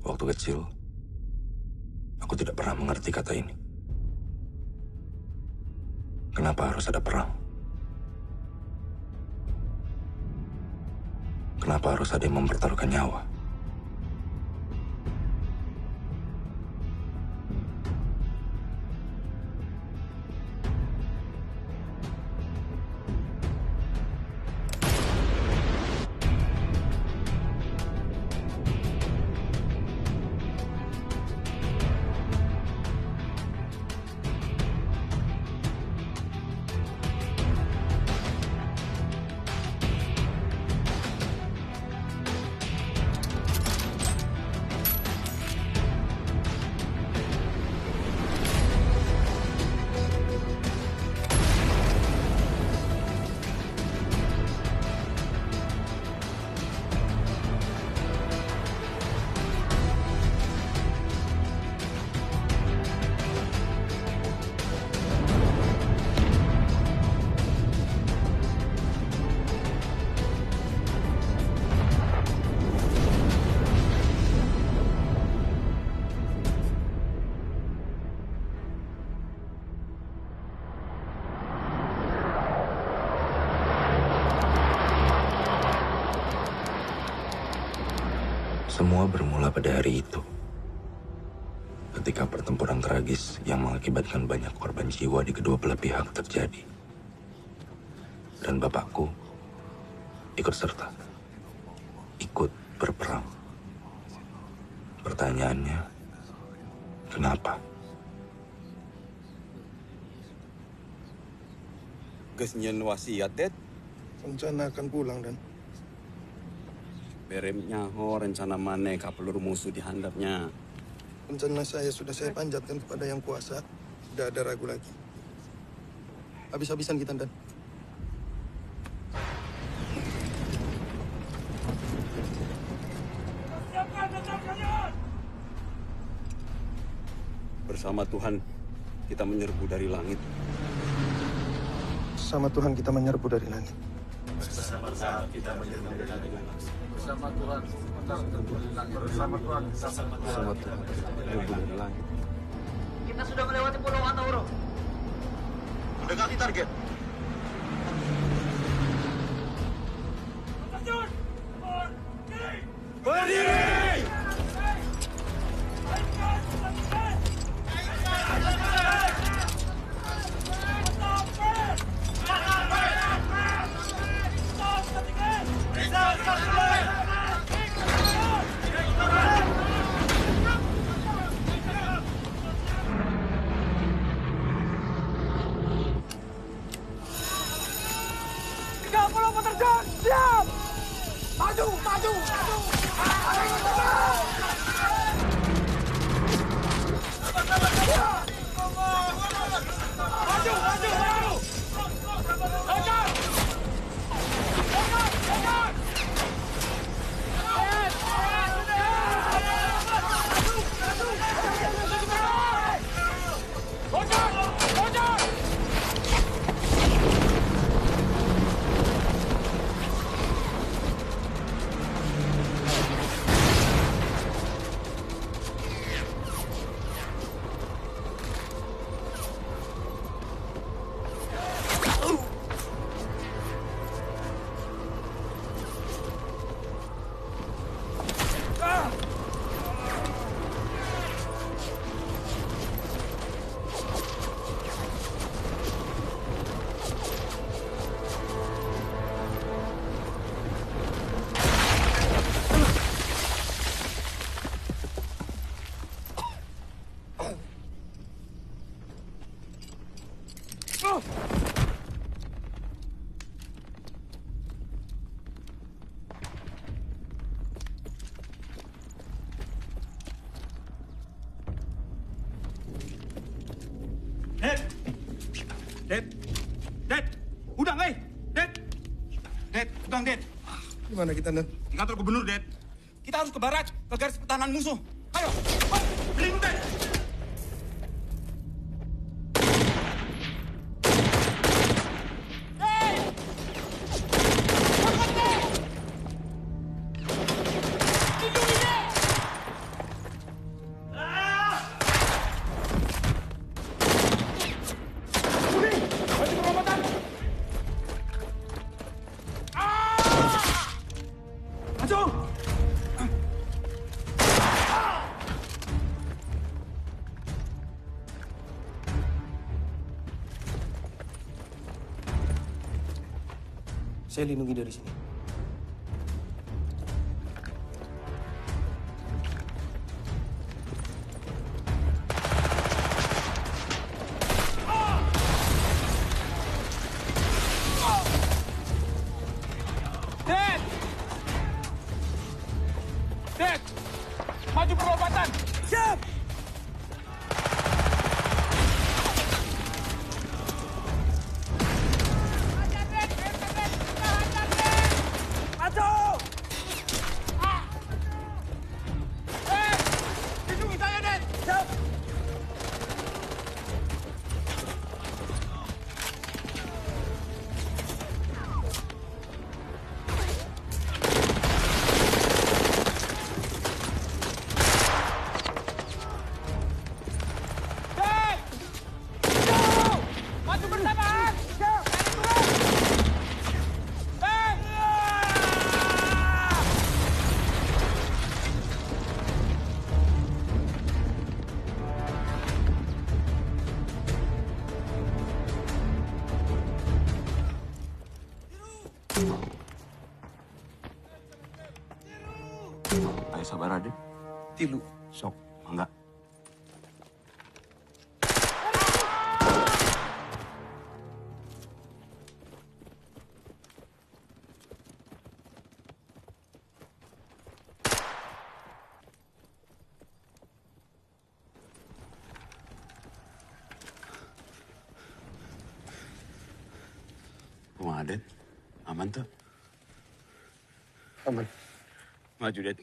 Waktu kecil, aku tidak pernah mengerti kata ini. Kenapa harus ada perang? Kenapa harus ada yang mempertaruhkan nyawa? Semua bermula pada hari itu, ketika pertempuran tragis yang mengakibatkan banyak korban jiwa di kedua belah pihak terjadi. Dan bapakku ikut serta, ikut berperang. Pertanyaannya, kenapa? Gesnyen wasiat, Det. Rencana akan pulang, Dan. Beremnya rencana mana kapelur musuh dihandapnya. Rencana saya sudah saya panjatkan kepada yang kuasa. Tidak ada ragu lagi. Habis-habisan kita, Dan. Bersama Tuhan, kita menyerbu dari langit. Sama Tuhan kita menyerbu dari langit. Bersama Tuhan kita menyerbu dari langit. Bersama Tuhan kita menyerbu dari langit. Bersama Tuhan kita menyerbu dari langit. Kita sudah melewati Pulau Atauro. Mendekati target. Berdiri! Siap! Maju, maju, maju! Maju, maju, maju! Hajar! Det! Udang, Det! Det, udang, Det. Di mana kita, Dan? Di kantor gubernur, Det. Kita harus ke barat, ke garis pertahanan musuh. Ayo, berlindung, Det. Saya lindungi dari sini. Dad! Dad! Maju perlobatan! Siap! Ayo sabar Raden. Tilu. Sok, mangga. Rumah Aden, aman tuh? Aman. Maju, Ded.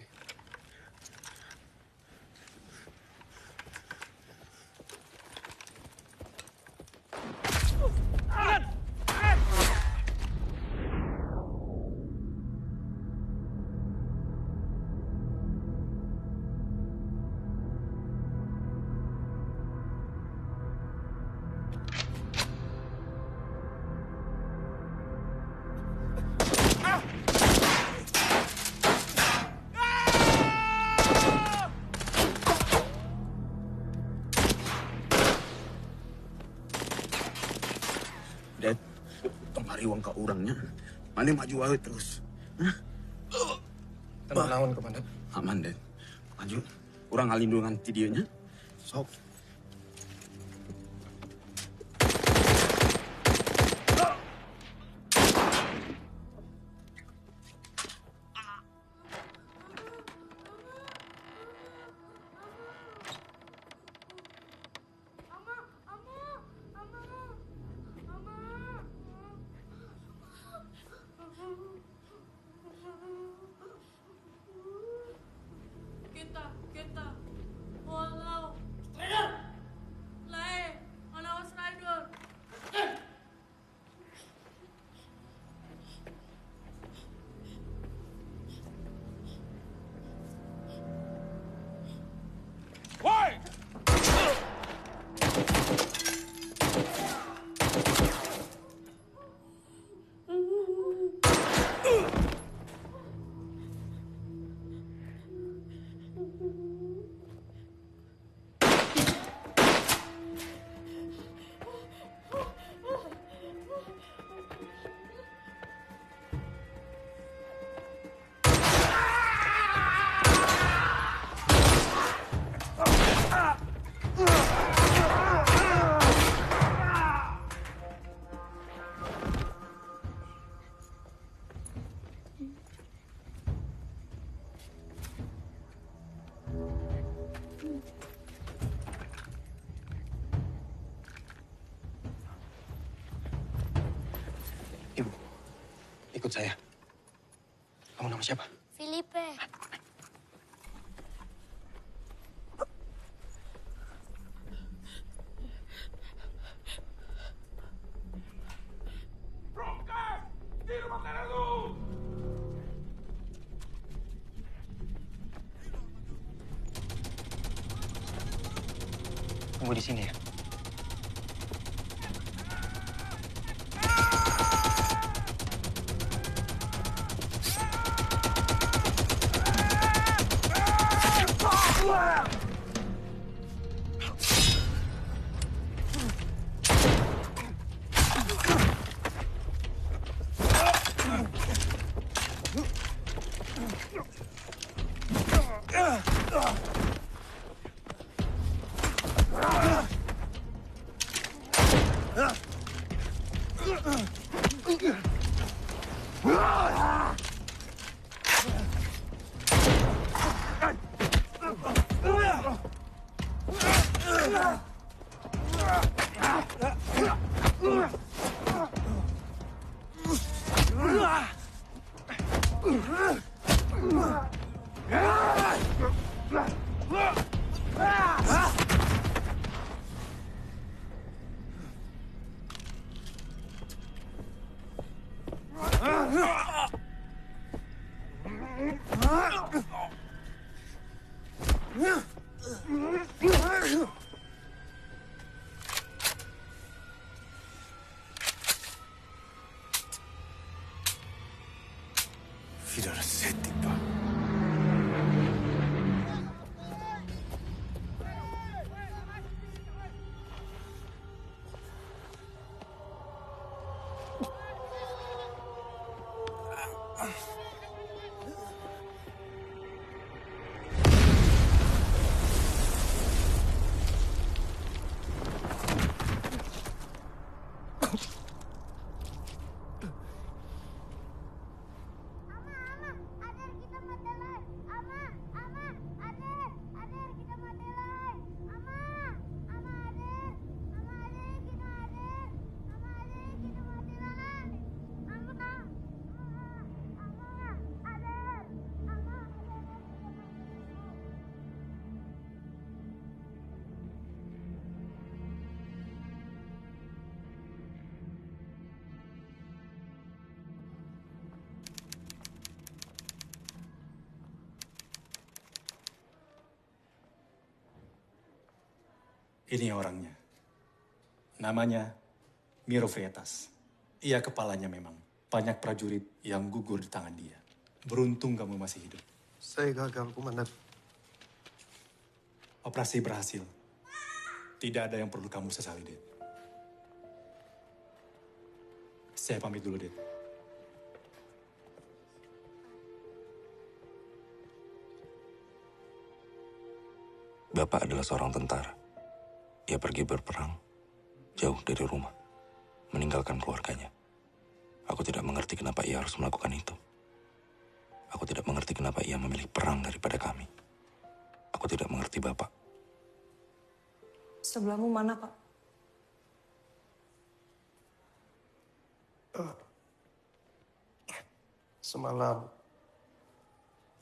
Dad, kemari uang ke orangnya. Mana maju aja terus. Tenang naon, Komandan. Aman, Dad. Maju. Orang ngalindungan ti dieu nya. Sok. Kita, walau Strider, Lai, anak Strider. Woi! Ibu, ikut saya. Kamu nama siapa? Filipe. Broadcast! Di rumah kanan lu! Tunggu di sini ya. Fidanzetti, pa. Ini orangnya. Namanya Miro Freitas. Ia kepalanya memang. Banyak prajurit yang gugur di tangan dia. Beruntung kamu masih hidup. Saya gagal, Komandan. Operasi berhasil. Tidak ada yang perlu kamu sesali, Det. Saya pamit dulu, Det. Bapak adalah seorang tentara. Ia pergi berperang jauh dari rumah, meninggalkan keluarganya. Aku tidak mengerti kenapa ia harus melakukan itu. Aku tidak mengerti kenapa ia memilih perang daripada kami. Aku tidak mengerti Bapak. Sebelahmu mana, Pak? Semalam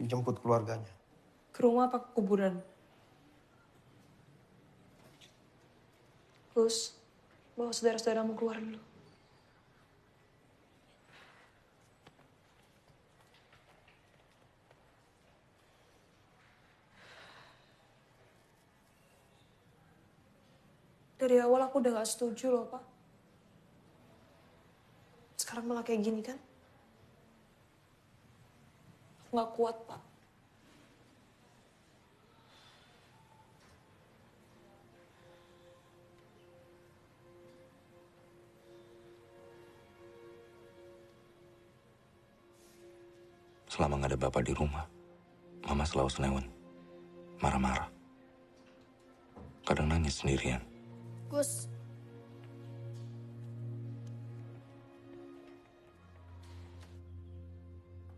dijemput keluarganya. Ke rumah apa ke kuburan? Gus, bawa saudara-saudaramu keluar dulu. Dari awal aku udah gak setuju loh, Pak. Sekarang malah kayak gini kan? Aku gak kuat, Pak. Selama nggak ada Bapak di rumah, Mama selalu senewan, marah-marah. Kadang nangis sendirian. Gus.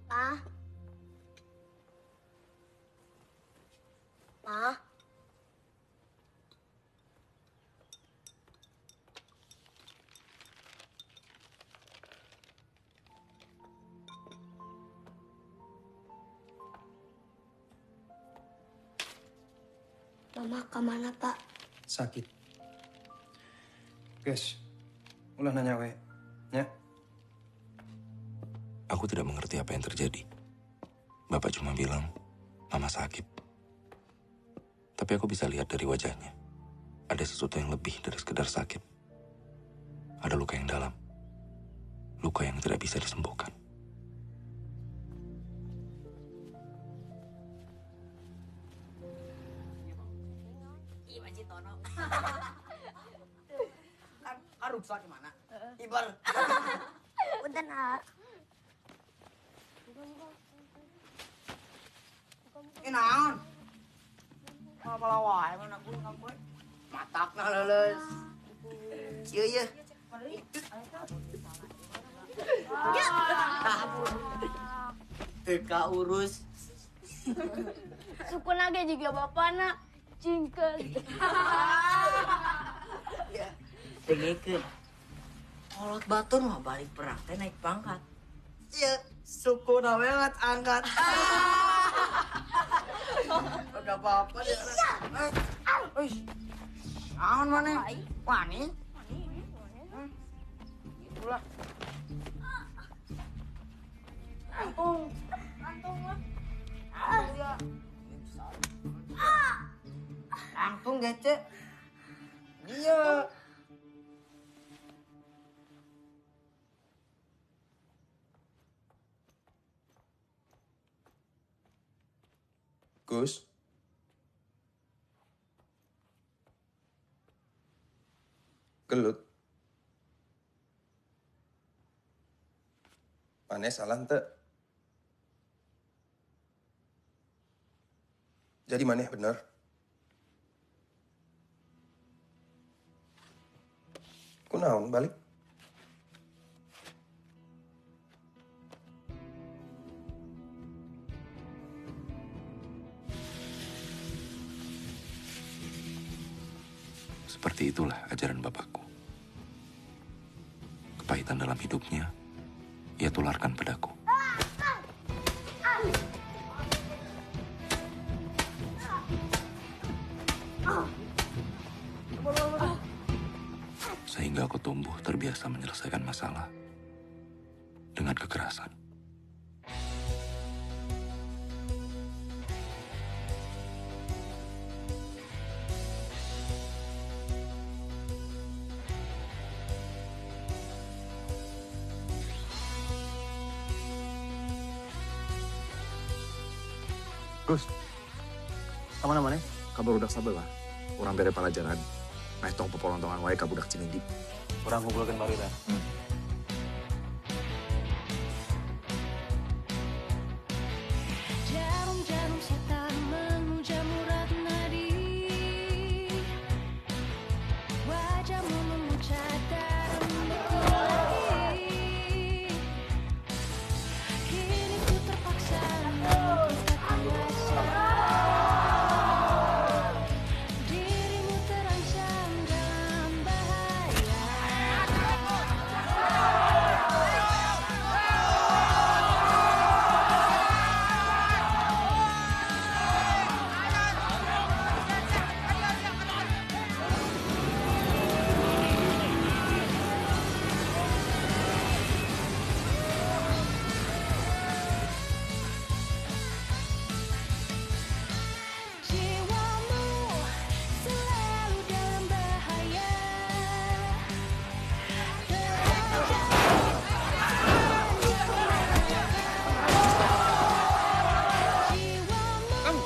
Pa. Pa. Mama kemana, Pak? Sakit. Guys, ulah nanya we, ya? Aku tidak mengerti apa yang terjadi. Bapak cuma bilang, Mama sakit. Tapi aku bisa lihat dari wajahnya. Ada sesuatu yang lebih dari sekedar sakit. Ada luka yang dalam. Luka yang tidak bisa disembuhkan. Ruksa di mana? Ibar. Udah, Nak. Naon? Malah wae mana gue ngaku. Matakna leuleus. Ieu ieu. Teka urus. Suku nage juga bapak, Nak. cingkat. Ya, dengekeun. Kolot batur mah balik perang teh naik pangkat. Iya, suku nawelat angkat. Udah apa-apa deh. Wih, naon mana? Wani? Itulah. Antung. Antung lah. Antung gece. Iya. Gus. Gelut. Maneh salah teu? Jadi maneh bener? Kunaon balik? Seperti itulah ajaran bapakku. Kepahitan dalam hidupnya, ia tularkan padaku. Sehingga aku tumbuh terbiasa menyelesaikan masalah dengan kekerasan. Gus, kemana mana? Kabar udah sabar lah. Orang bere pelajaran. Nah, tong pepolontongan wae ka budak Cinindi. Orang ngumpulkan baru dah. Jarum-jarum setan mengujar murat nadi. Wajahmu memucat darahmu lagi. Kini ku terpaksa membuka kuasa. Dirimu terancam dalam bahaya. Jiwamu selalu dalam bahaya. Kamu,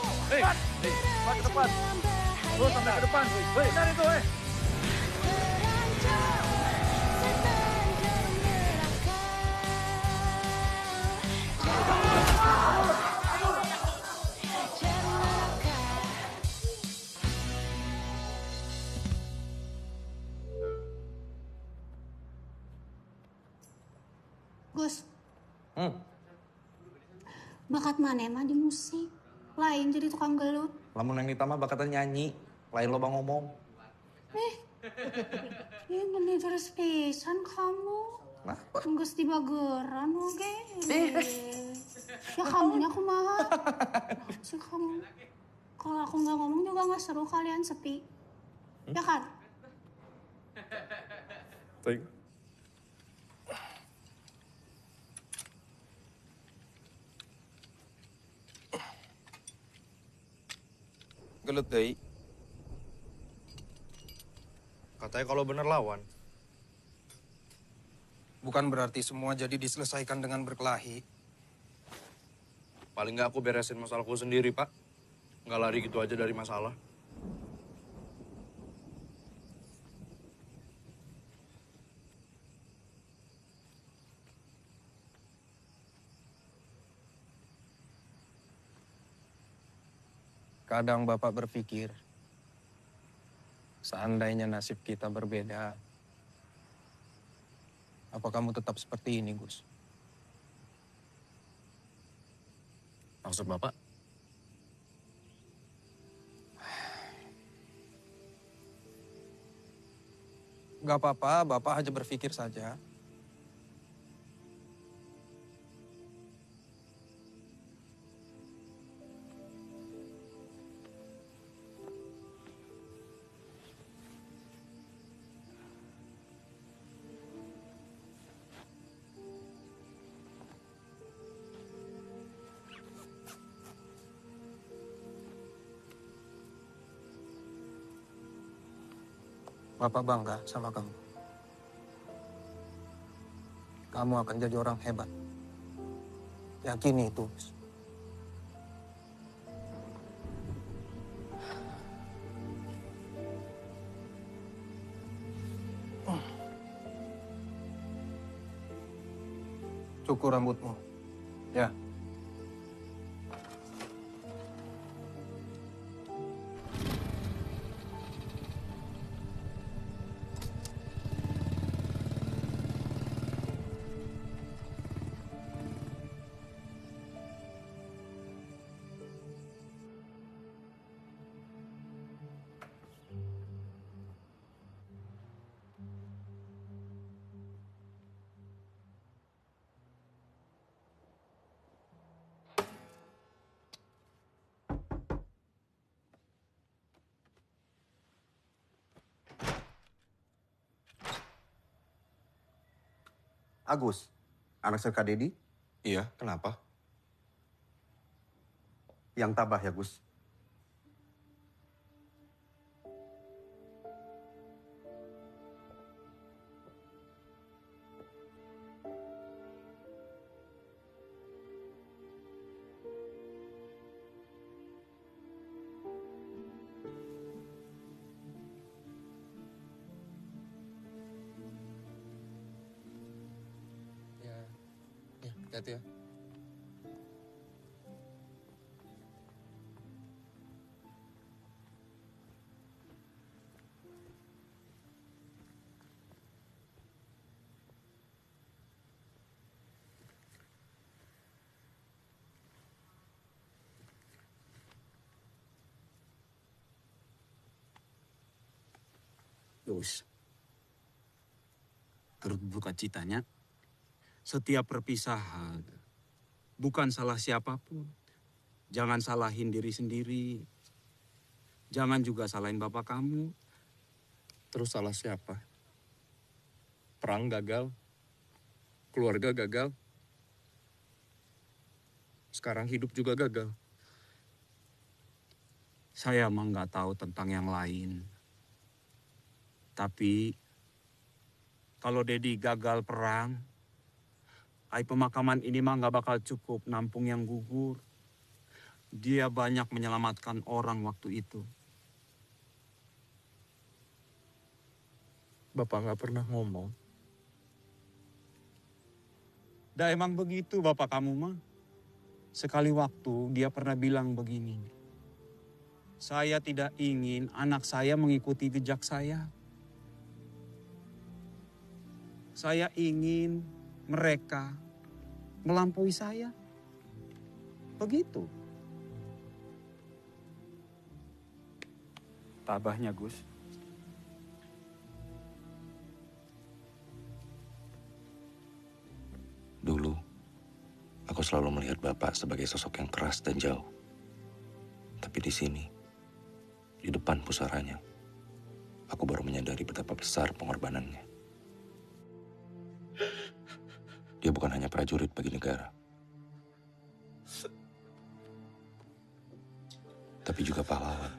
ke depan. Terus sampai ke depan. Benar itu, Gus, bakat mana mah di musik, lain jadi tukang gelut. Lamun yang ditambah bakatan nyanyi, lain loba ngomong. Iya gini terus pisan kamu. Nah, Gus di bageran oke. Ya kamunya kumaha? Si kamu. Kalau aku nggak ngomong juga nggak seru kalian sepi. Ya kan? thank. Gelut deui. Katanya kalau bener lawan. Bukan berarti semua jadi diselesaikan dengan berkelahi. Paling nggak aku beresin masalahku sendiri, Pak. Nggak lari gitu aja dari masalah. Kadang Bapak berpikir, seandainya nasib kita berbeda, apa kamu tetap seperti ini, Gus? Maksud Bapak? Gak apa-apa, Bapak hanya berpikir saja. Bapak bangga sama kamu. Kamu akan jadi orang hebat. Yakini itu. Cukur rambutmu. Ya. Agus, anak Serka Dedi? Iya, kenapa? Yang tabah ya, Gus. Hati-hati ya. Gus, turut berduka citanya. Setiap perpisahan bukan salah siapapun. Jangan salahin diri sendiri. Jangan juga salahin bapak kamu. Terus salah siapa? Perang gagal, keluarga gagal, sekarang hidup juga gagal. Saya emang nggak tahu tentang yang lain. Tapi kalau Dedi gagal perang, pemakaman ini mah nggak bakal cukup nampung yang gugur. Dia banyak menyelamatkan orang waktu itu. Bapak nggak pernah ngomong. Dah emang begitu bapak kamu mah. Sekali waktu dia pernah bilang begini. Saya tidak ingin anak saya mengikuti jejak saya. Saya ingin mereka melampaui saya. Begitu. Tabahnya, Gus. Dulu, aku selalu melihat Bapak sebagai sosok yang keras dan jauh. Tapi di sini, di depan pusaranya, aku baru menyadari betapa besar pengorbanannya. Dia bukan hanya prajurit bagi negara, tapi juga pahlawan.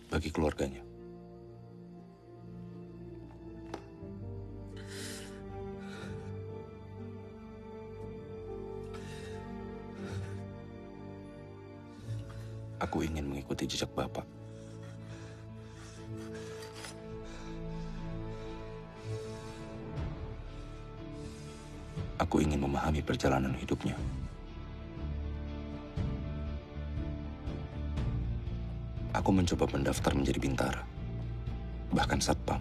Bagi keluarganya. Aku ingin mengikuti jejak Bapak. Aku ingin memahami perjalanan hidupnya. Aku mencoba mendaftar menjadi bintara, bahkan satpam,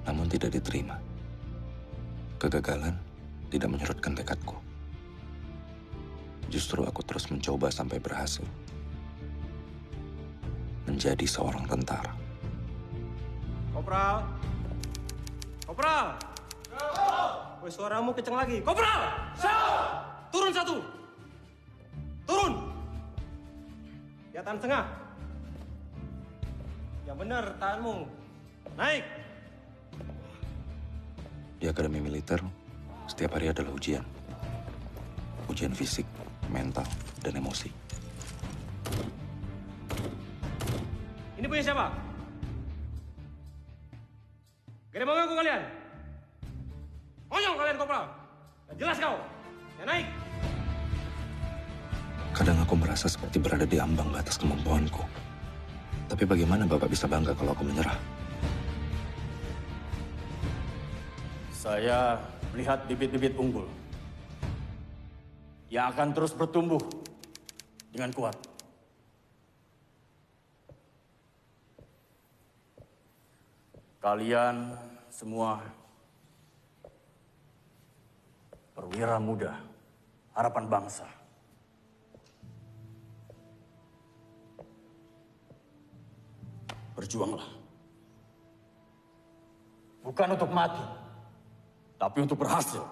namun tidak diterima. Kegagalan tidak menyurutkan tekadku. Justru aku terus mencoba sampai berhasil. menjadi seorang tentara. Kopral! Kopral! Woi, suaramu kenceng lagi. Kopral! Turun satu! Turun! Ya, tahan tengah. Yang benar, tahanmu. Naik! Di akademi militer, setiap hari adalah ujian. Ujian fisik, mental, dan emosi. Ini punya siapa? Gak ada mau ngaku kalian? Monyong kalian, Kopral! Gak jelas kau! Ya, naik! Kadang aku merasa seperti berada di ambang batas kemampuanku. Tapi bagaimana Bapak bisa bangga kalau aku menyerah? Saya melihat bibit-bibit unggul yang akan terus bertumbuh dengan kuat. Kalian semua perwira muda, harapan bangsa. Berjuanglah. Bukan untuk mati, tapi untuk berhasil.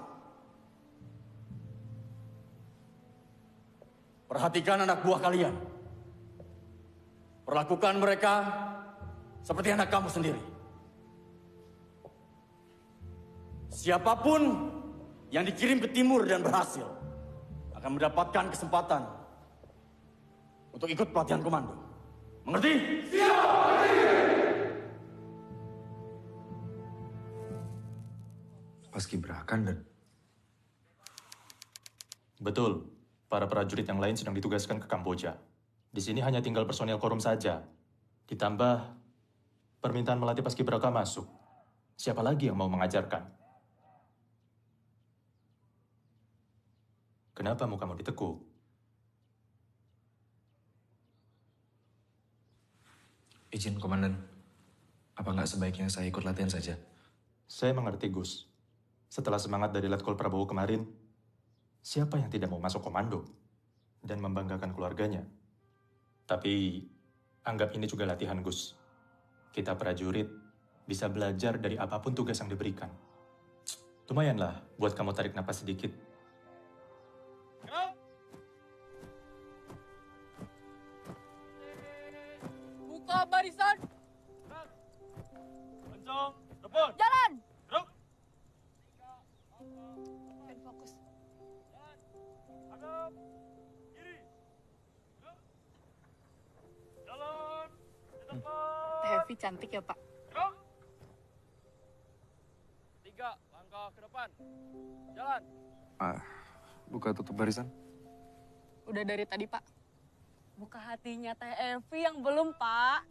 Perhatikan anak buah kalian. Perlakukan mereka seperti anak kamu sendiri. Siapapun yang dikirim ke timur dan berhasil akan mendapatkan kesempatan untuk ikut pelatihan komando. Mengerti? Siap! Paskibrakan dan... Betul, para prajurit yang lain sedang ditugaskan ke Kamboja. Di sini hanya tinggal personil korum saja. Ditambah permintaan melatih paskibraka masuk. Siapa lagi yang mau mengajarkan? Kenapa mukamu ditekuk? Izin, Komandan. Apa nggak sebaiknya saya ikut latihan saja? Saya mengerti, Gus. Setelah semangat dari Letkol Prabowo kemarin, siapa yang tidak mau masuk komando dan membanggakan keluarganya? Tapi anggap ini juga latihan, Gus. Kita prajurit bisa belajar dari apapun tugas yang diberikan. Lumayanlah buat kamu tarik napas sedikit. Buka barisan. Kencang, depan. Jalan. Gerak. Fokus. Hadap. Kiri. Gerak. Jalan. Di depan. Heavy cantik ya, Pak. Gerak. 3 langkah ke depan. Jalan. Buka tutup barisan. Udah dari tadi, Pak. Buka hatinya Teh Evi yang belum, Pak.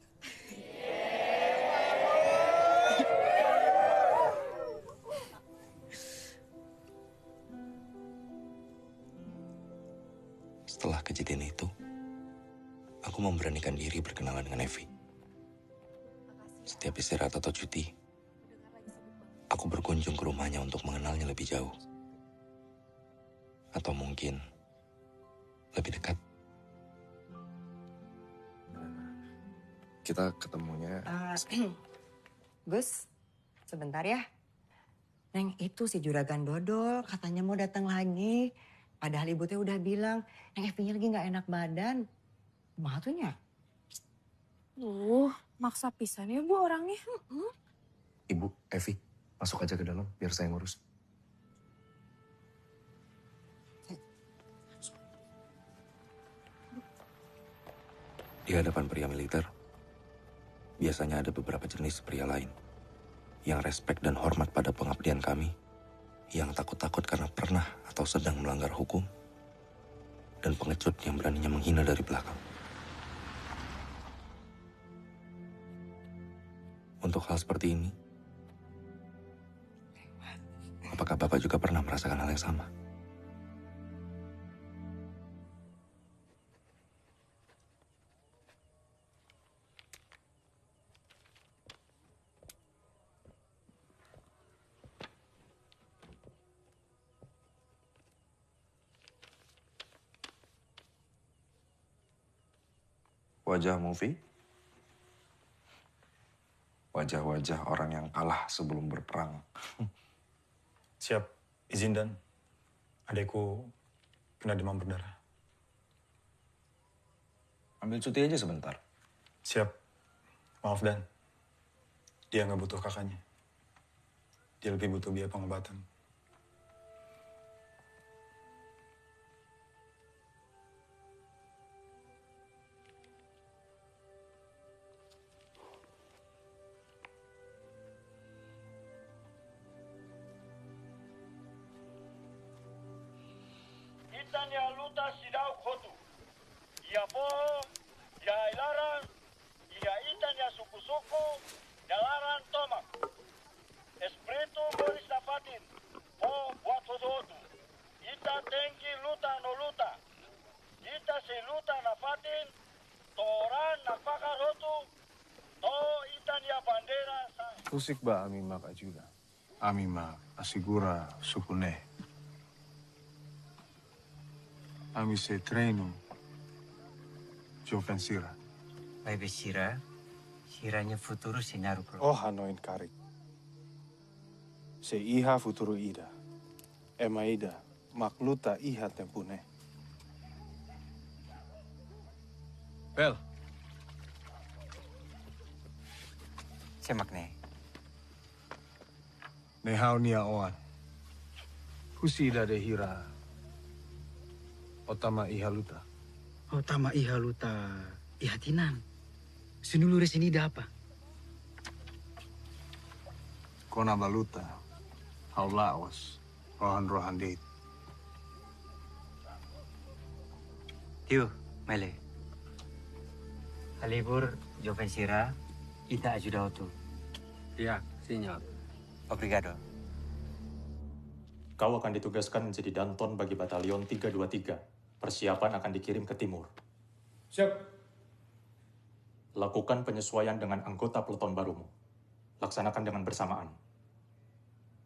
Setelah kejadian itu, aku memberanikan diri berkenalan dengan Evi. Setiap istirahat atau cuti, aku berkunjung ke rumahnya untuk mengenalnya lebih jauh. Atau mungkin lebih dekat. Kita ketemunya... Gus, sebentar ya. Neng itu si Juragan Dodol katanya mau datang lagi. Padahal ibu teh udah bilang, Neng Evinya lagi gak enak badan. Kumaha tuh nya? Maksa pisan ya Bu orangnya. Ibu, Evi, masuk aja ke dalam biar saya ngurus. Di hadapan pria militer, biasanya ada beberapa jenis pria lain yang respek dan hormat pada pengabdian kami, yang takut-takut karena pernah atau sedang melanggar hukum, dan pengecut yang beraninya menghina dari belakang. Untuk hal seperti ini, apakah Bapak juga pernah merasakan hal yang sama? Wajah Mufi wajah-wajah orang yang kalah sebelum berperang. Siap, izin Dan. Adekku kena demam berdarah. Ambil cuti aja sebentar. Siap. Maaf Dan. Dia nggak butuh kakaknya. Dia lebih butuh biaya pengobatan. Itanya luta sidau hotu. Ia po, ia ilaran, ia itanya suku-suku, dalaran tomak. Espiritu boris dapatin, po buat hotu-hotu. Ita tengki luta no luta. Ita si luta nafatin, toran napakar hotu, to itanya bandera sa. Usik ba amima ajuda? Amima asigura supune. Ami se treino Joven Sira. Bebe Sira, Siranya futuro sinaru pro. Oh hanoin karik. Se iha futuro ida. Ema ida makluta iha tempune. Bel. Semak ne. Nehau nia oan. Husida de hira. Otama ihaluta. Otama ihaluta ihatinan. Sinulure sini apa? Kona baluta. Haulawas. Rohan-rohan date. Tio, mele. Halibur Joven Sira, ita ajuda otu. Ya, signor. Obrigado. Kau akan ditugaskan menjadi Danton bagi Batalion 323. Persiapan akan dikirim ke timur. Siap. Lakukan penyesuaian dengan anggota peleton barumu. Laksanakan dengan bersamaan.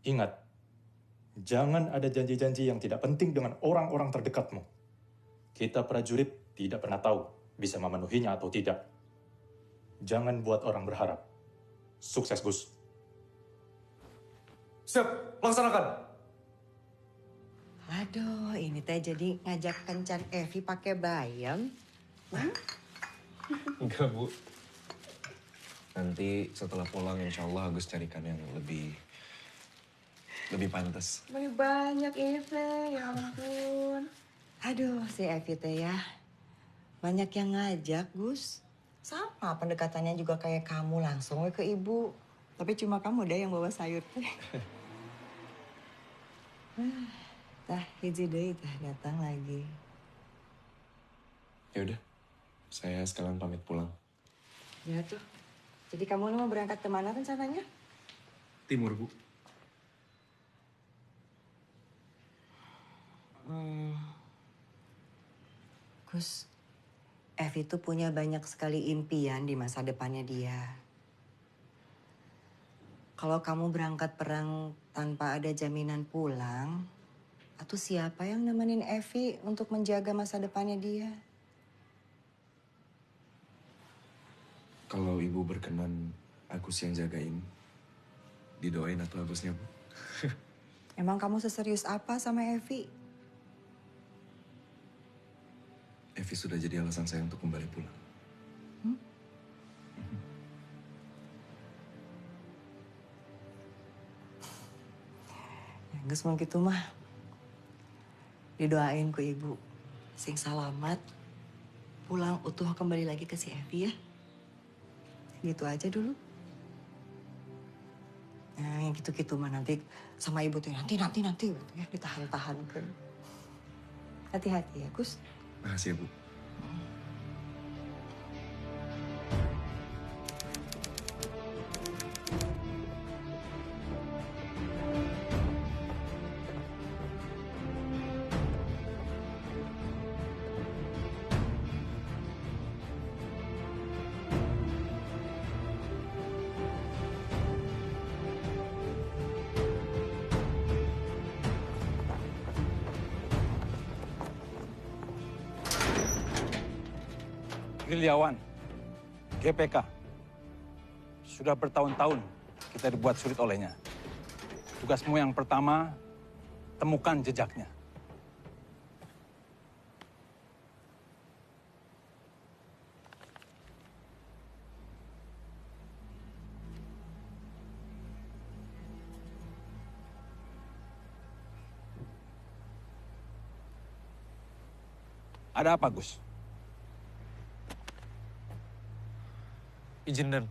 Ingat, jangan ada janji-janji yang tidak penting dengan orang-orang terdekatmu. Kita prajurit tidak pernah tahu bisa memenuhinya atau tidak. Jangan buat orang berharap. Sukses, Gus. Siap, laksanakan. Aduh, ini teh jadi ngajak kencan Evi pakai bayam. Enggak, Bu. Nanti setelah pulang insya Allah Agus carikan yang lebih pantas. Lebih banyak Evi, ya ampun. Aduh, si Evi teh ya. Banyak yang ngajak, Gus. Sama pendekatannya juga kayak kamu, langsung ke ibu. Tapi cuma kamu deh yang bawa sayur teh. Tah, hiji deui tah datang lagi. Ya udah, saya sekalian pamit pulang. Ya tuh. Jadi kamu mau berangkat kemana rencananya? Timur, Bu. Gus, Evi tuh punya banyak sekali impian di masa depannya dia. Kalau kamu berangkat perang tanpa ada jaminan pulang, atau siapa yang nemenin Evi untuk menjaga masa depannya dia? Kalau Ibu berkenan Agus yang jagain, didoain atau Agusnya, Bu? Emang kamu seserius apa sama Evi? Evi sudah jadi alasan saya untuk kembali pulang. Ya, Gus mau gitu mah. Didoain ku ibu. Sing salamat. Pulang utuh kembali lagi ke si Evi ya. Gitu aja dulu. Nah yang gitu-gitu mah nanti sama ibu tuh nanti gitu ya. Ditahan-tahan kan. Hati-hati ya Gus. Makasih ya, Bu. Gerilyawan, GPK, Sudah bertahun-tahun kita dibuat sulit olehnya. Tugasmu yang pertama, temukan jejaknya. Ada apa, Gus? Izin, Den.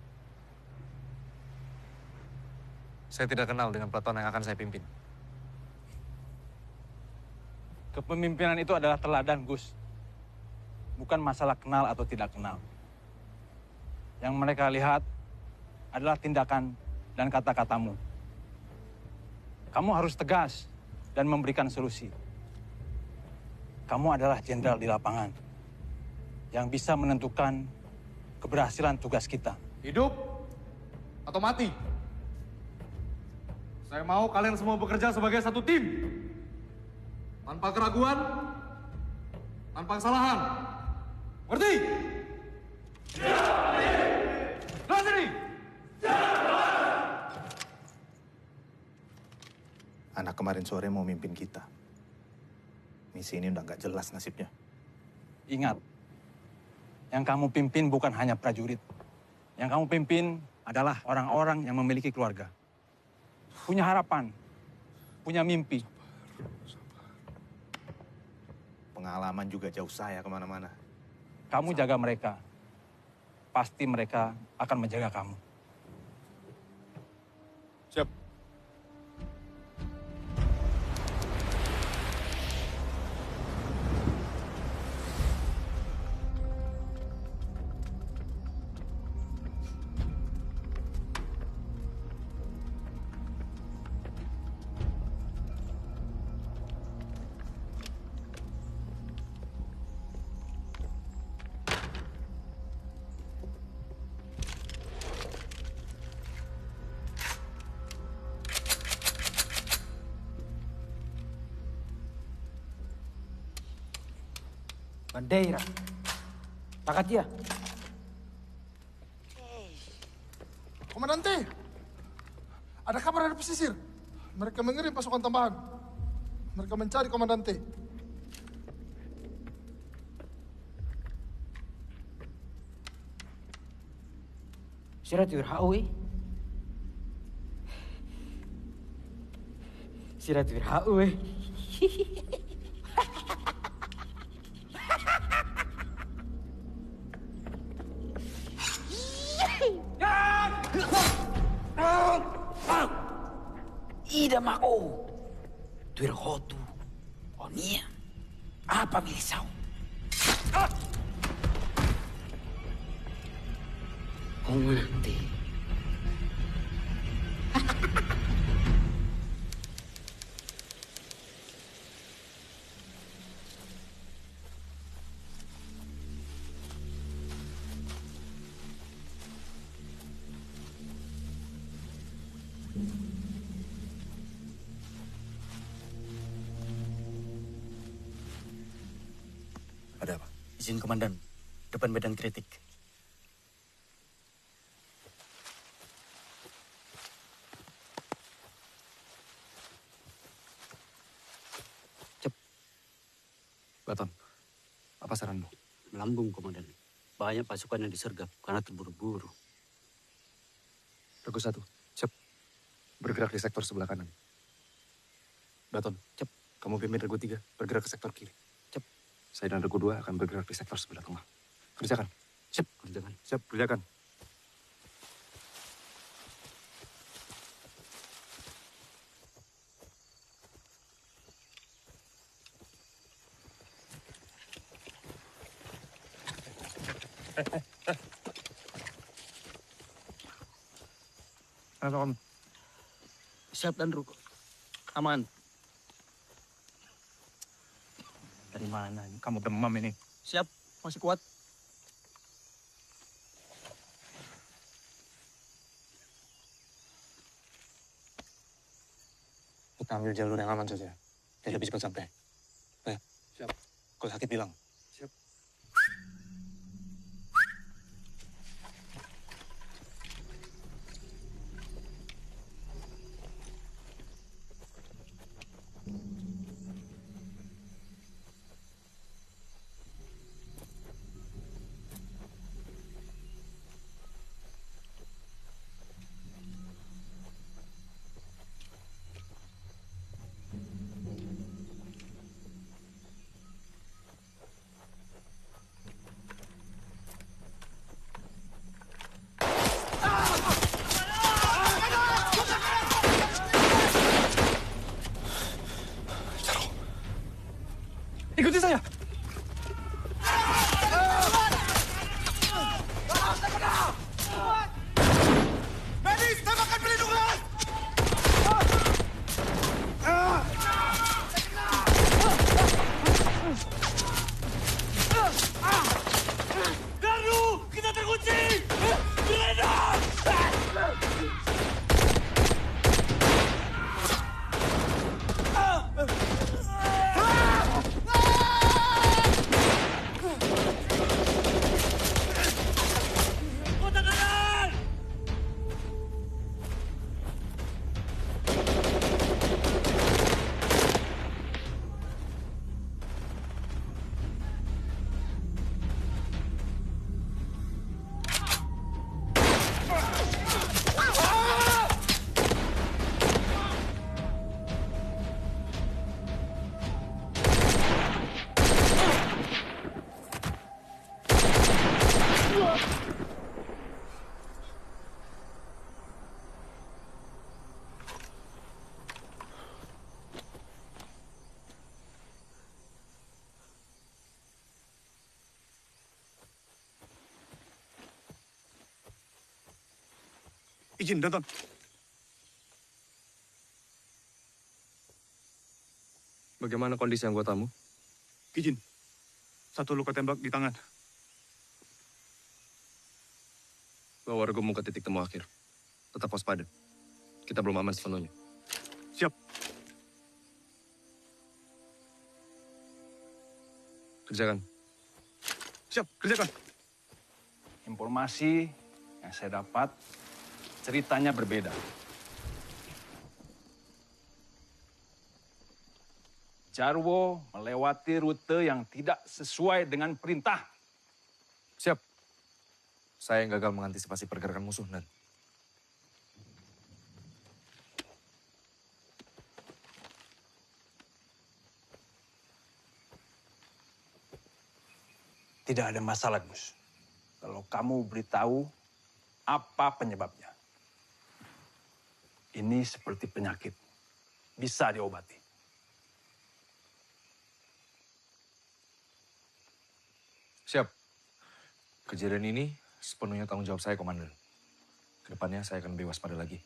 Saya tidak kenal dengan peleton yang akan saya pimpin. Kepemimpinan itu adalah teladan, Gus. Bukan masalah kenal atau tidak kenal. Yang mereka lihat adalah tindakan dan kata-katamu. Kamu harus tegas dan memberikan solusi. Kamu adalah jenderal di lapangan yang bisa menentukan keberhasilan tugas kita. Hidup atau mati? Saya mau kalian semua bekerja sebagai satu tim. Tanpa keraguan, tanpa kesalahan. Ngerti? Nah, sini! Anak kemarin sore mau mimpin kita. Misi ini udah nggak jelas nasibnya. Ingat, yang kamu pimpin bukan hanya prajurit. Yang kamu pimpin adalah orang-orang yang memiliki keluarga. Punya harapan, punya mimpi. Pengalaman juga jauh saya kemana-mana. Kamu jaga mereka. Pasti mereka akan menjaga kamu. Siap. Bandeira. Takatia. Komandante, ada kabar dari pesisir. Mereka mengirim pasukan tambahan. Mereka mencari komandante. Sirat wirhaui. Sirat wirhaui. Ida mako, tuirhotu, onia, apa milisau? Komandante. Ada apa? Izin Komandan, depan medan kritik. Baton, apa saranmu? Melambung, Komandan. Banyak pasukan yang disergap karena terburu-buru. Regu 1, cep. Bergerak di sektor sebelah kanan. Baton, cep. Kamu pimpin Regu 3, bergerak ke sektor kiri. Cep. Saya dan Regu 2 akan bergerak di sektor sebelah tengah. Kerjakan. Cep, kerjakan. Cep, kerjakan. Kenapa kamu? Siap dan Ruk. Aman. Dari mana? Kamu demam ini. Siap, masih kuat. Kita ambil jalur yang aman saja. Tidak bisa cepat sampai. Ayo. Siap. Kalau sakit bilang. Siap. Izin, Daton. Bagaimana kondisi anggotamu? Izin. Satu luka tembak di tangan. Bawa Regomu ke titik temu akhir. Tetap waspada. Kita belum aman sepenuhnya. Siap. Kerjakan. Siap, kerjakan. Informasi yang saya dapat, ceritanya berbeda. Jarwo melewati rute yang tidak sesuai dengan perintah. Siap. Saya yang gagal mengantisipasi pergerakan musuh, Nan. Tidak ada masalah, Gus. Kalau kamu beritahu apa penyebabnya. Ini seperti penyakit. Bisa diobati. Siap. Kejadian ini sepenuhnya tanggung jawab saya, Komandan. Kedepannya saya akan lebih waspada lagi.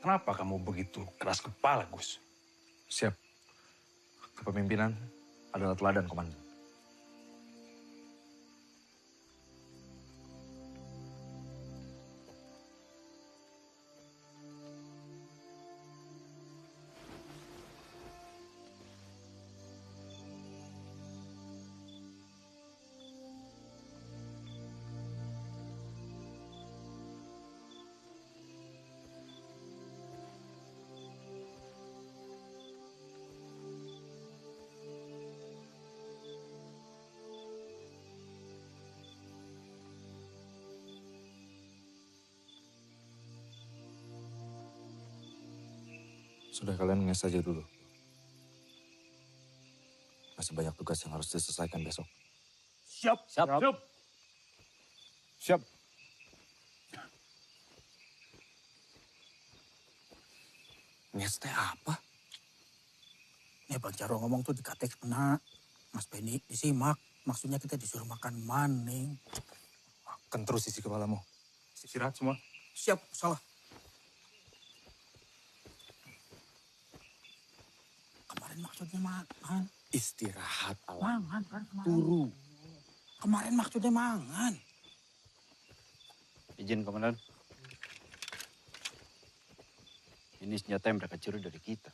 Kenapa kamu begitu keras kepala, Gus? Siap. Kepemimpinan adalah teladan, Komandan. Sudah kalian nges saja dulu. Masih banyak tugas yang harus diselesaikan besok. Siap. Siap. Siap. Siap. Nges teh apa? Nih Bang Jarwo ngomong tuh dikatek kena. Mas Benny disimak. Maksudnya kita disuruh makan maning. Makan terus isi kepalamu. Istirahat semua. Siap, salah. Kemarin maksudnya makan. Istirahat, Mangan kan kemarin. Turu. Kemarin maksudnya mangan. Izin, Komandan. Ini senjata yang mereka curi dari kita.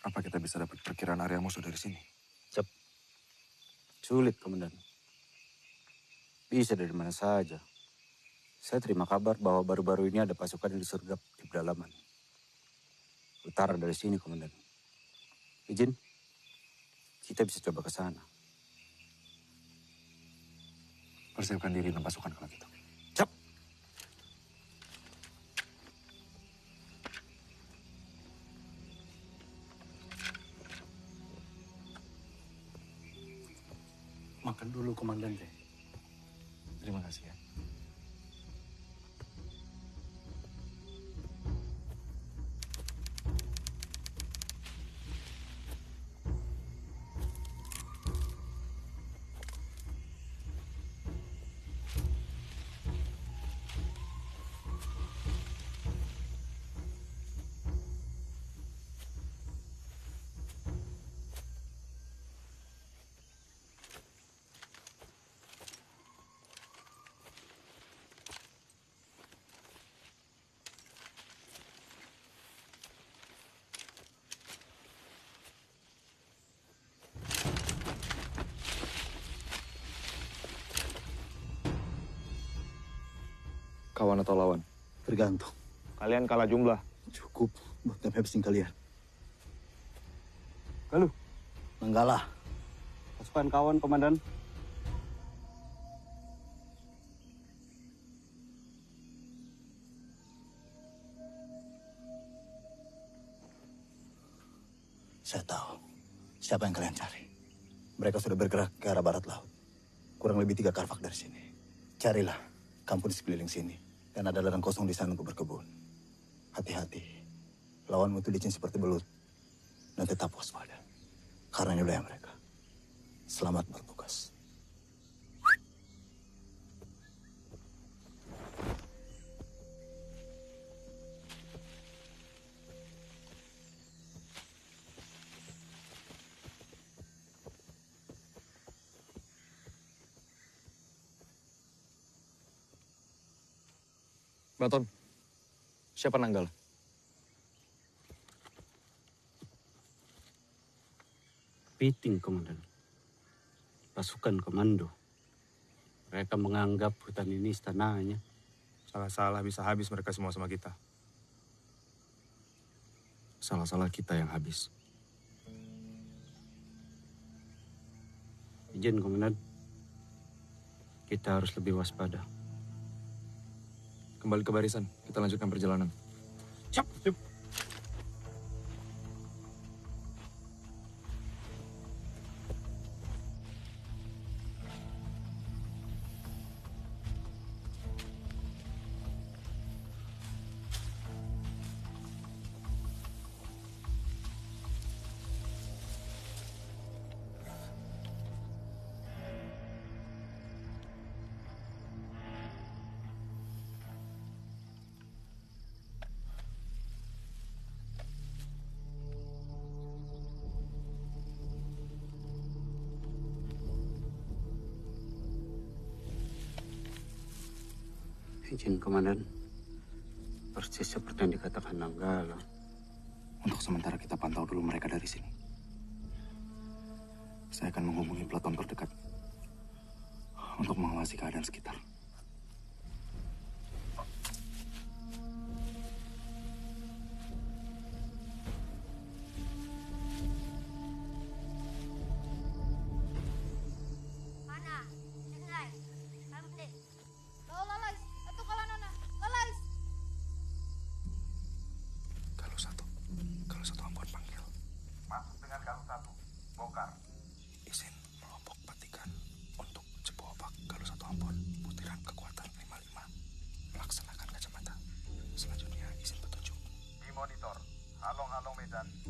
Apa kita bisa dapat perkiraan area musuh dari sini? Cep. Sulit, Komandan. Bisa dari mana saja. Saya terima kabar bahwa baru-baru ini ada pasukan yang disergap di pedalaman. Utara dari sini, Komandan. Izin, kita bisa coba ke sana. Persiapkan diri dan pasukan kalau gitu. Cep. Makan dulu, Komandan. Terima kasih ya. Kawan atau lawan? Tergantung. Kalian kalah jumlah. Cukup buat nge-habising kalian. Lalu? Enggak lah. Pasukan kawan, Komandan. Saya tahu siapa yang kalian cari. Mereka sudah bergerak ke arah barat laut. Kurang lebih 3 karvak dari sini. Carilah kampung di sekeliling sini. Dan ada ladang kosong di sana untuk berkebun. Hati-hati. Lawanmu itu licin seperti belut. Dan tetap waspada. Karena ini wilayah mereka. Selamat bertugas. Baton, siapa Nanggala? Piting, Komandan. Pasukan komando. Mereka menganggap hutan ini istananya. Salah-salah bisa habis mereka semua sama kita. Salah-salah kita yang habis. Izin, Komandan. Kita harus lebih waspada. Kembali ke barisan, kita lanjutkan perjalanan. Cep. Izin, Komandan. Persis seperti yang dikatakan Nanggala. Untuk sementara kita pantau dulu mereka dari sini. Saya akan menghubungi peleton terdekat untuk mengawasi keadaan sekitar.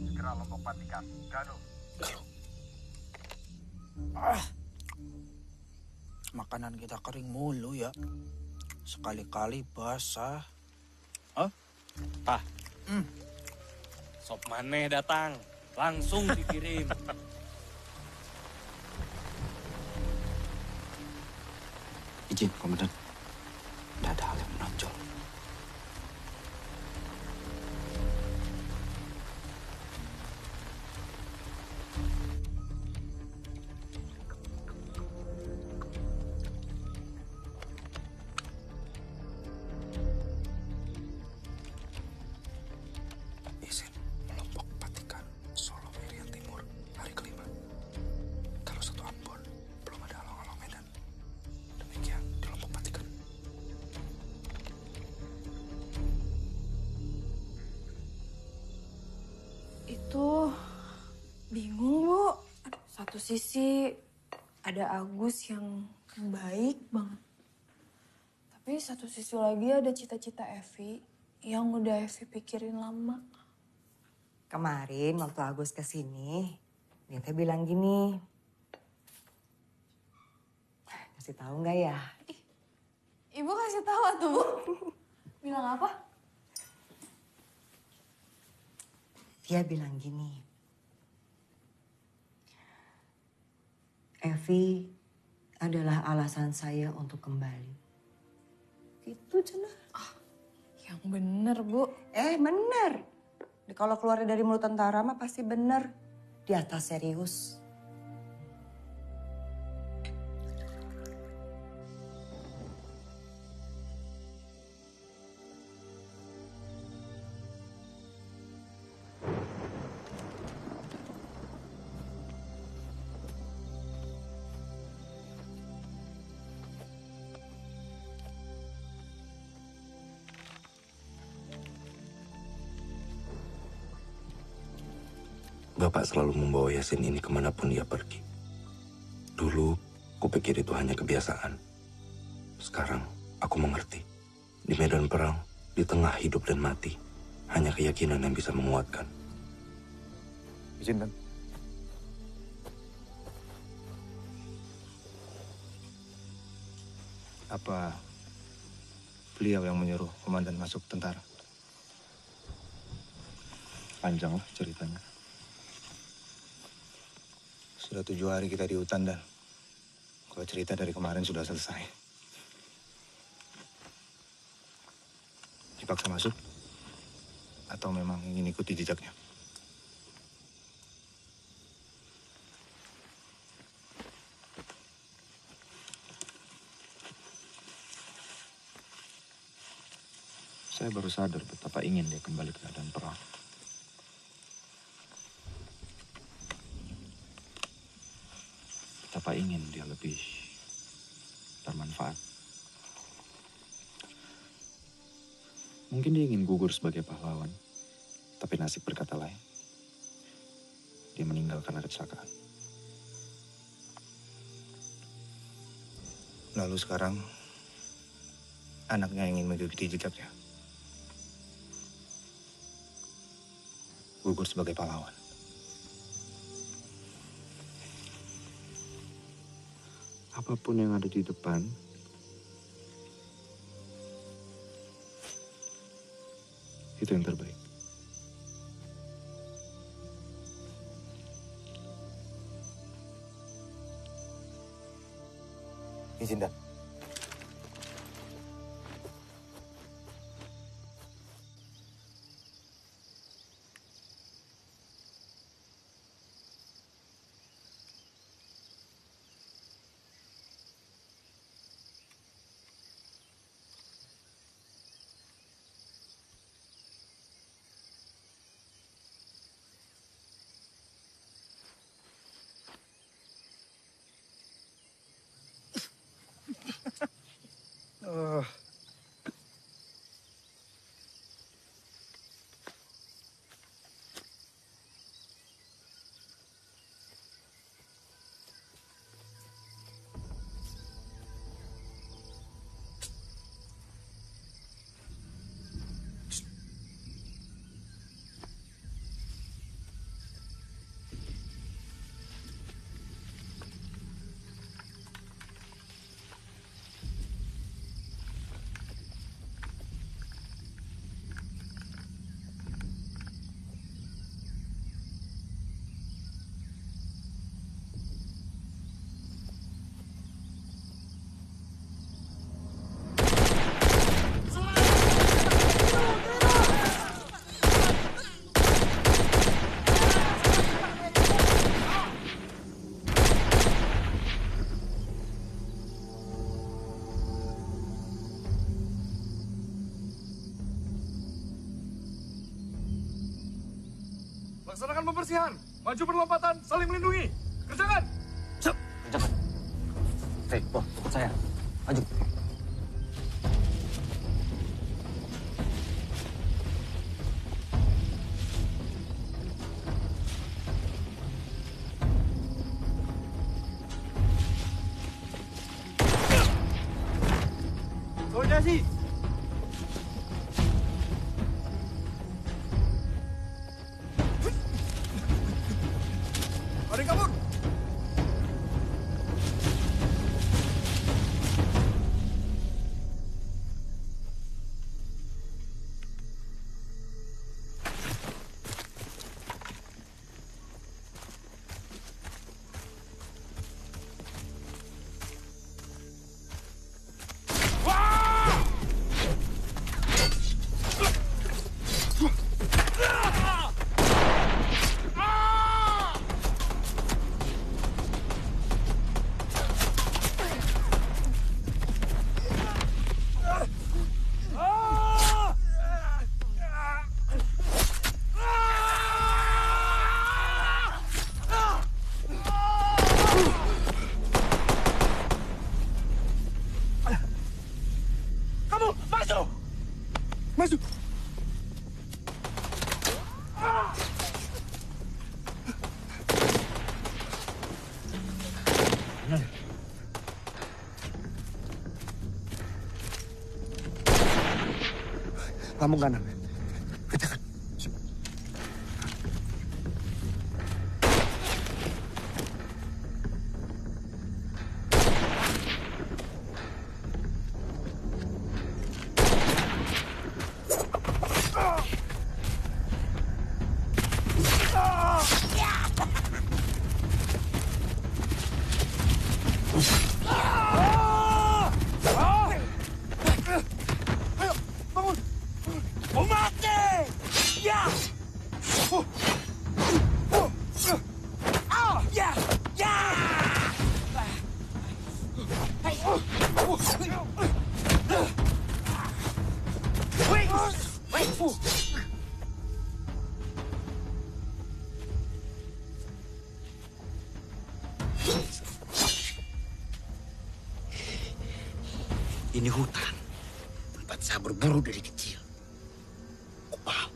Segera Lombok Patikan. Gado. Makanan kita kering mulu ya. Sekali-kali basah. Hah? Pak. Sop maneh datang. Langsung dikirim. Izin, Komandan. Tidak ada hal yang menonjol. Itu bingung, Bu. Satu sisi ada Agus yang baik banget. Tapi satu sisi lagi ada cita-cita Evi yang udah Evi pikirin lama. Kemarin waktu Agus kesini, dia teh bilang gini. Kasih tahu nggak ya? Ibu kasih tahu tuh, Bu. Bilang apa? Dia bilang gini, Evi adalah alasan saya untuk kembali. Gitu, Cenah. Yang bener, Bu. Bener. Kalau keluar dari mulut tentara mah pasti bener. Di atas serius. Bapak selalu membawa Yasin ini kemanapun dia pergi. Dulu, kupikir itu hanya kebiasaan. Sekarang, aku mengerti. Di medan perang, di tengah hidup dan mati, hanya keyakinan yang bisa menguatkan. Izin, Dan. Apa beliau yang menyuruh komandan masuk tentara? Panjang lah ceritanya. Sudah 7 hari kita di hutan dan kalau cerita dari kemarin sudah selesai. Dipaksa masuk? Atau memang ingin ikuti jejaknya? Saya baru sadar betapa ingin dia kembali ke keadaan perang. Betapa ingin dia lebih bermanfaat. Mungkin dia ingin gugur sebagai pahlawan, tapi nasib berkata lain. Dia meninggal karena kecelakaan. Lalu sekarang, anaknya ingin mengikuti jejaknya. Gugur sebagai pahlawan. Apapun yang ada di depan, itu yang terbaik. Izin, Dan. Laksanakan pembersihan. Maju perlompatan, saling melindungi. Kerjakan. Siap. Kerjakan. Hei, Bob, ikut saya. Maju. Koordinasi. Ada yang kabur. Maju! Lambung kanan. Mau mati! Ya! Ya! Ya! Ini hutan, tempat saya berburu dari kecil. Kupal.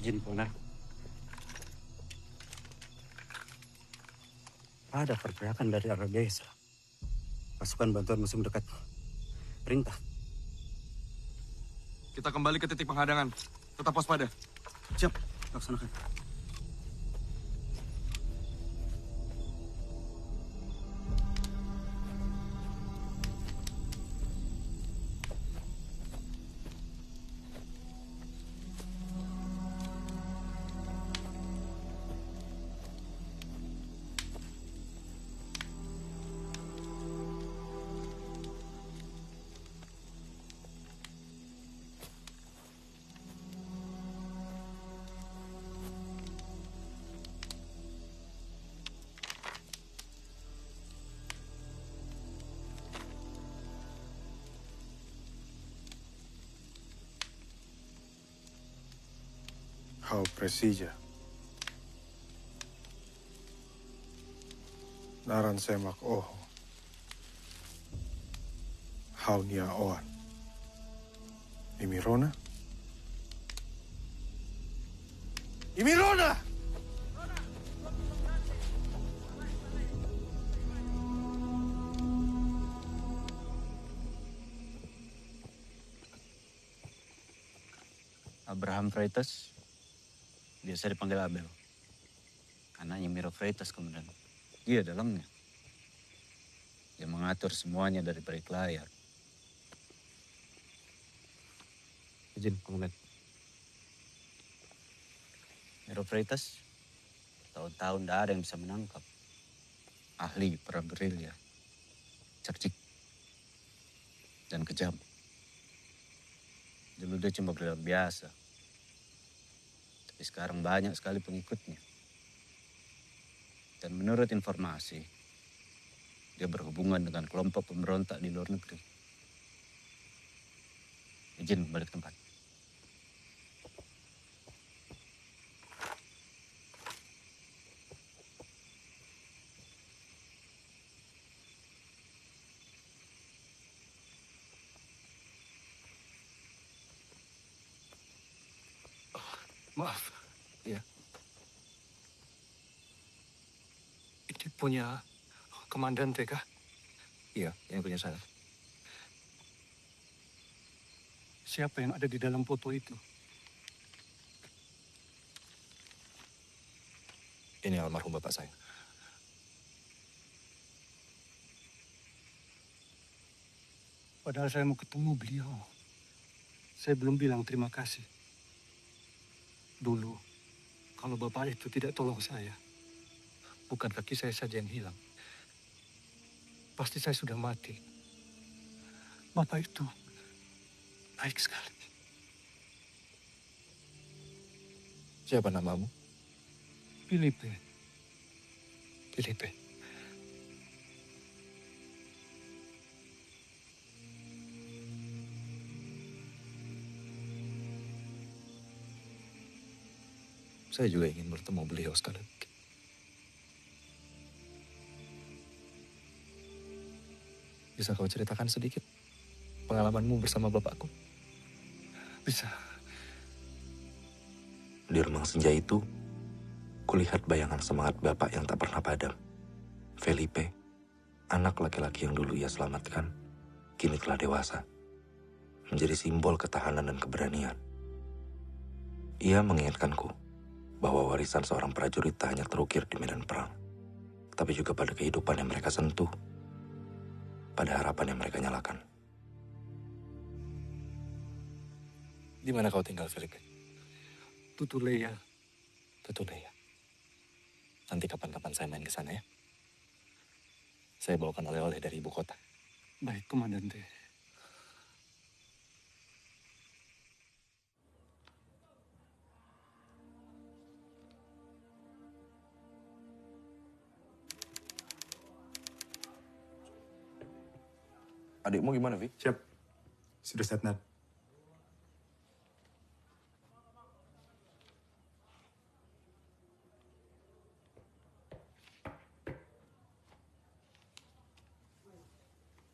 Izin, Komandan. Ada pergerakan dari arah desa. Pasukan bantuan musuh mendekat. Perintah. Kita kembali ke titik penghadangan. Tetap waspada. Siap, laksanakan. Hau presija. Naran semak oho. Hau nia oan. Imirona? Imirona! Abraham Freitas, biasa dipanggil Abel. Anaknya Miro Freitas, Komandan. Dia dalangnya. Dia mengatur semuanya dari balik layar. Izin, Komandan. Miro Freitas, tahun-tahun tidak ada yang bisa menangkap. Ahli perang gerilya, cerdik, dan kejam. Dulu dia cuma gerilya biasa. Tapi sekarang banyak sekali pengikutnya. Dan menurut informasi, dia berhubungan dengan kelompok pemberontak di luar negeri. Izin balik tempat. Maaf. Ya. Ini punya Komandan TK? Iya, yang punya saya. Siapa yang ada di dalam foto itu? Ini almarhum bapak saya. Padahal saya mau ketemu beliau. Saya belum bilang terima kasih. Dulu, kalau bapak itu tidak tolong saya, bukan kaki saya saja yang hilang. Pasti saya sudah mati. Bapak itu baik sekali. Siapa namamu? Filipe. Filipe. Saya juga ingin bertemu beliau sekali lagi. Bisa kau ceritakan sedikit pengalamanmu bersama bapakku? Bisa. Di remang senja itu, kulihat bayangan semangat bapak yang tak pernah padam. Felipe, anak laki-laki yang dulu ia selamatkan, kini telah dewasa. Menjadi simbol ketahanan dan keberanian. Ia mengingatkanku bahwa warisan seorang prajurit tak hanya terukir di medan perang, tapi juga pada kehidupan yang mereka sentuh, pada harapan yang mereka nyalakan. Di mana kau tinggal, Felipe? Tutuleya. Tutuleya. Nanti kapan-kapan saya main ke sana ya. Saya bawakan oleh-oleh dari ibu kota. Baik, Komandante. Adikmu gimana, Vi? Siap. Sudah setnet.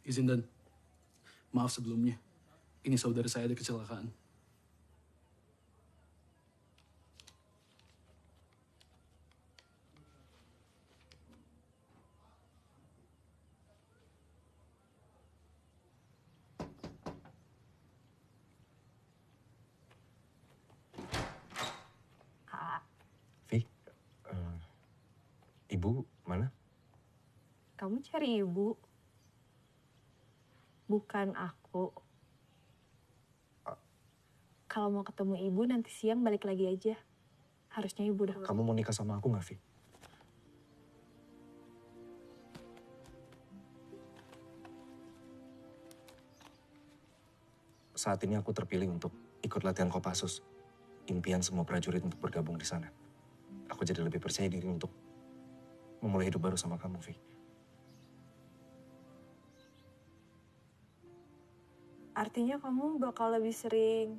Izin dan maaf sebelumnya. Ini saudara saya ada kecelakaan. Ibu mana? Kamu cari ibu, bukan aku. Kalau mau ketemu ibu nanti siang balik lagi aja. Harusnya ibu udah. Kamu mau nikah sama aku nggak, Vi? Saat ini aku terpilih untuk ikut latihan Kopassus. Impian semua prajurit untuk bergabung di sana. Aku jadi lebih percaya diri untuk memulai hidup baru sama kamu, Vi. Artinya kamu bakal lebih sering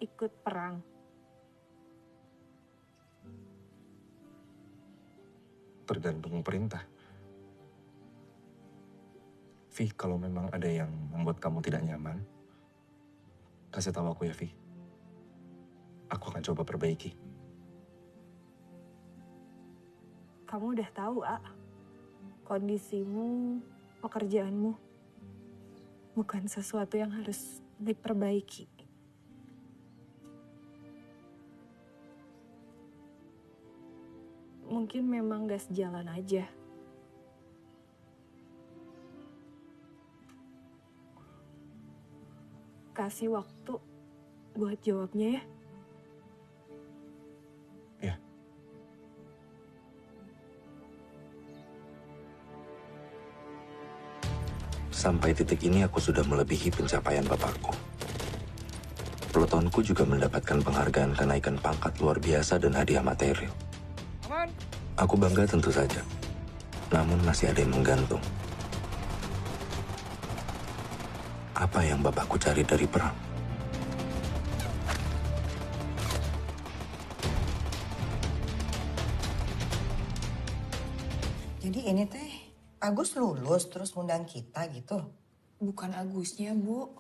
ikut perang. Tergantung perintah. Vi, kalau memang ada yang membuat kamu tidak nyaman, kasih tahu aku ya, Vi. Aku akan coba perbaiki. Kamu udah tahu, kondisimu, pekerjaanmu bukan sesuatu yang harus diperbaiki. Mungkin memang gak sejalan aja. Kasih waktu buat jawabnya ya. Sampai titik ini aku sudah melebihi pencapaian bapakku. Pelotonku juga mendapatkan penghargaan kenaikan pangkat luar biasa dan hadiah material. Aku bangga tentu saja, namun masih ada yang menggantung. Apa yang bapakku cari dari perang? Jadi ini teh Agus lulus terus ngundang kita gitu? Bukan Agusnya, Bu.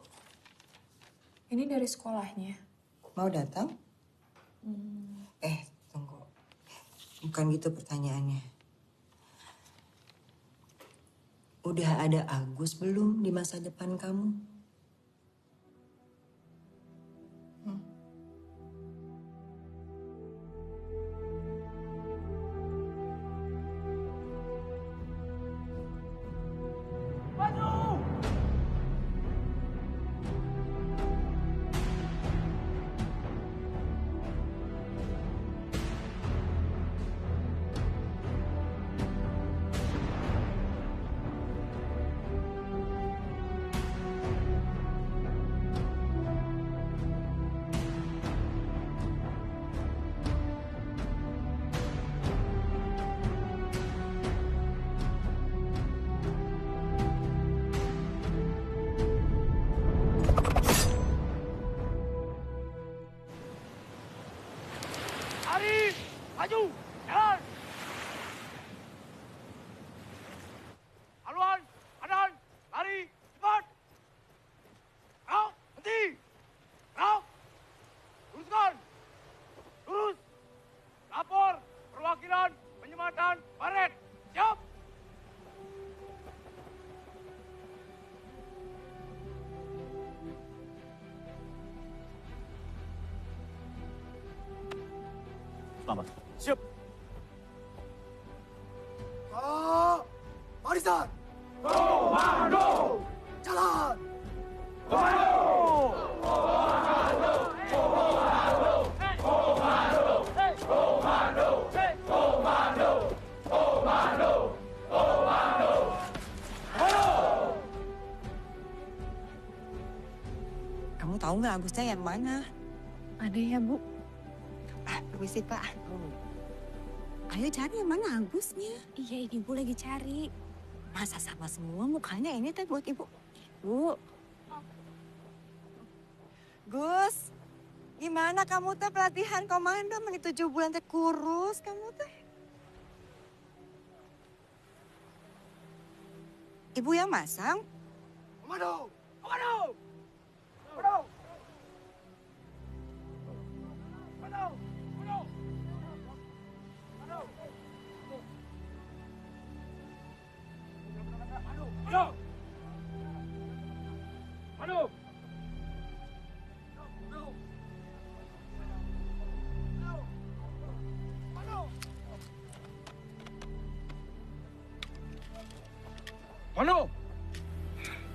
Ini dari sekolahnya. Mau datang? Tunggu. Bukan gitu pertanyaannya. Udah ada Agus belum di masa depan kamu? Maju! Jalan! Haluan! Kanan! Lari! Cepat! Kau! Henti! Kau! Luruskan! Lurus! Lapor! Perwakilan! Penyematan! Baret! Siap! Selamat. Siap! Barisan! Komando! Jalan! Kamu tahu nggak Agusnya yang mana? Ada ya, Bu. Permisi, Pak. Ayo cari yang mana Agusnya. Iya, Ibu lagi cari. Masa sama semua mukanya ini teh buat Ibu? Bu. Gus, gimana kamu teh pelatihan komando menit 7 bulan teh kurus kamu teh? Ibu yang masang? Komando! Komando! Komando! Komando! Komando! Maju! Maju! Maju!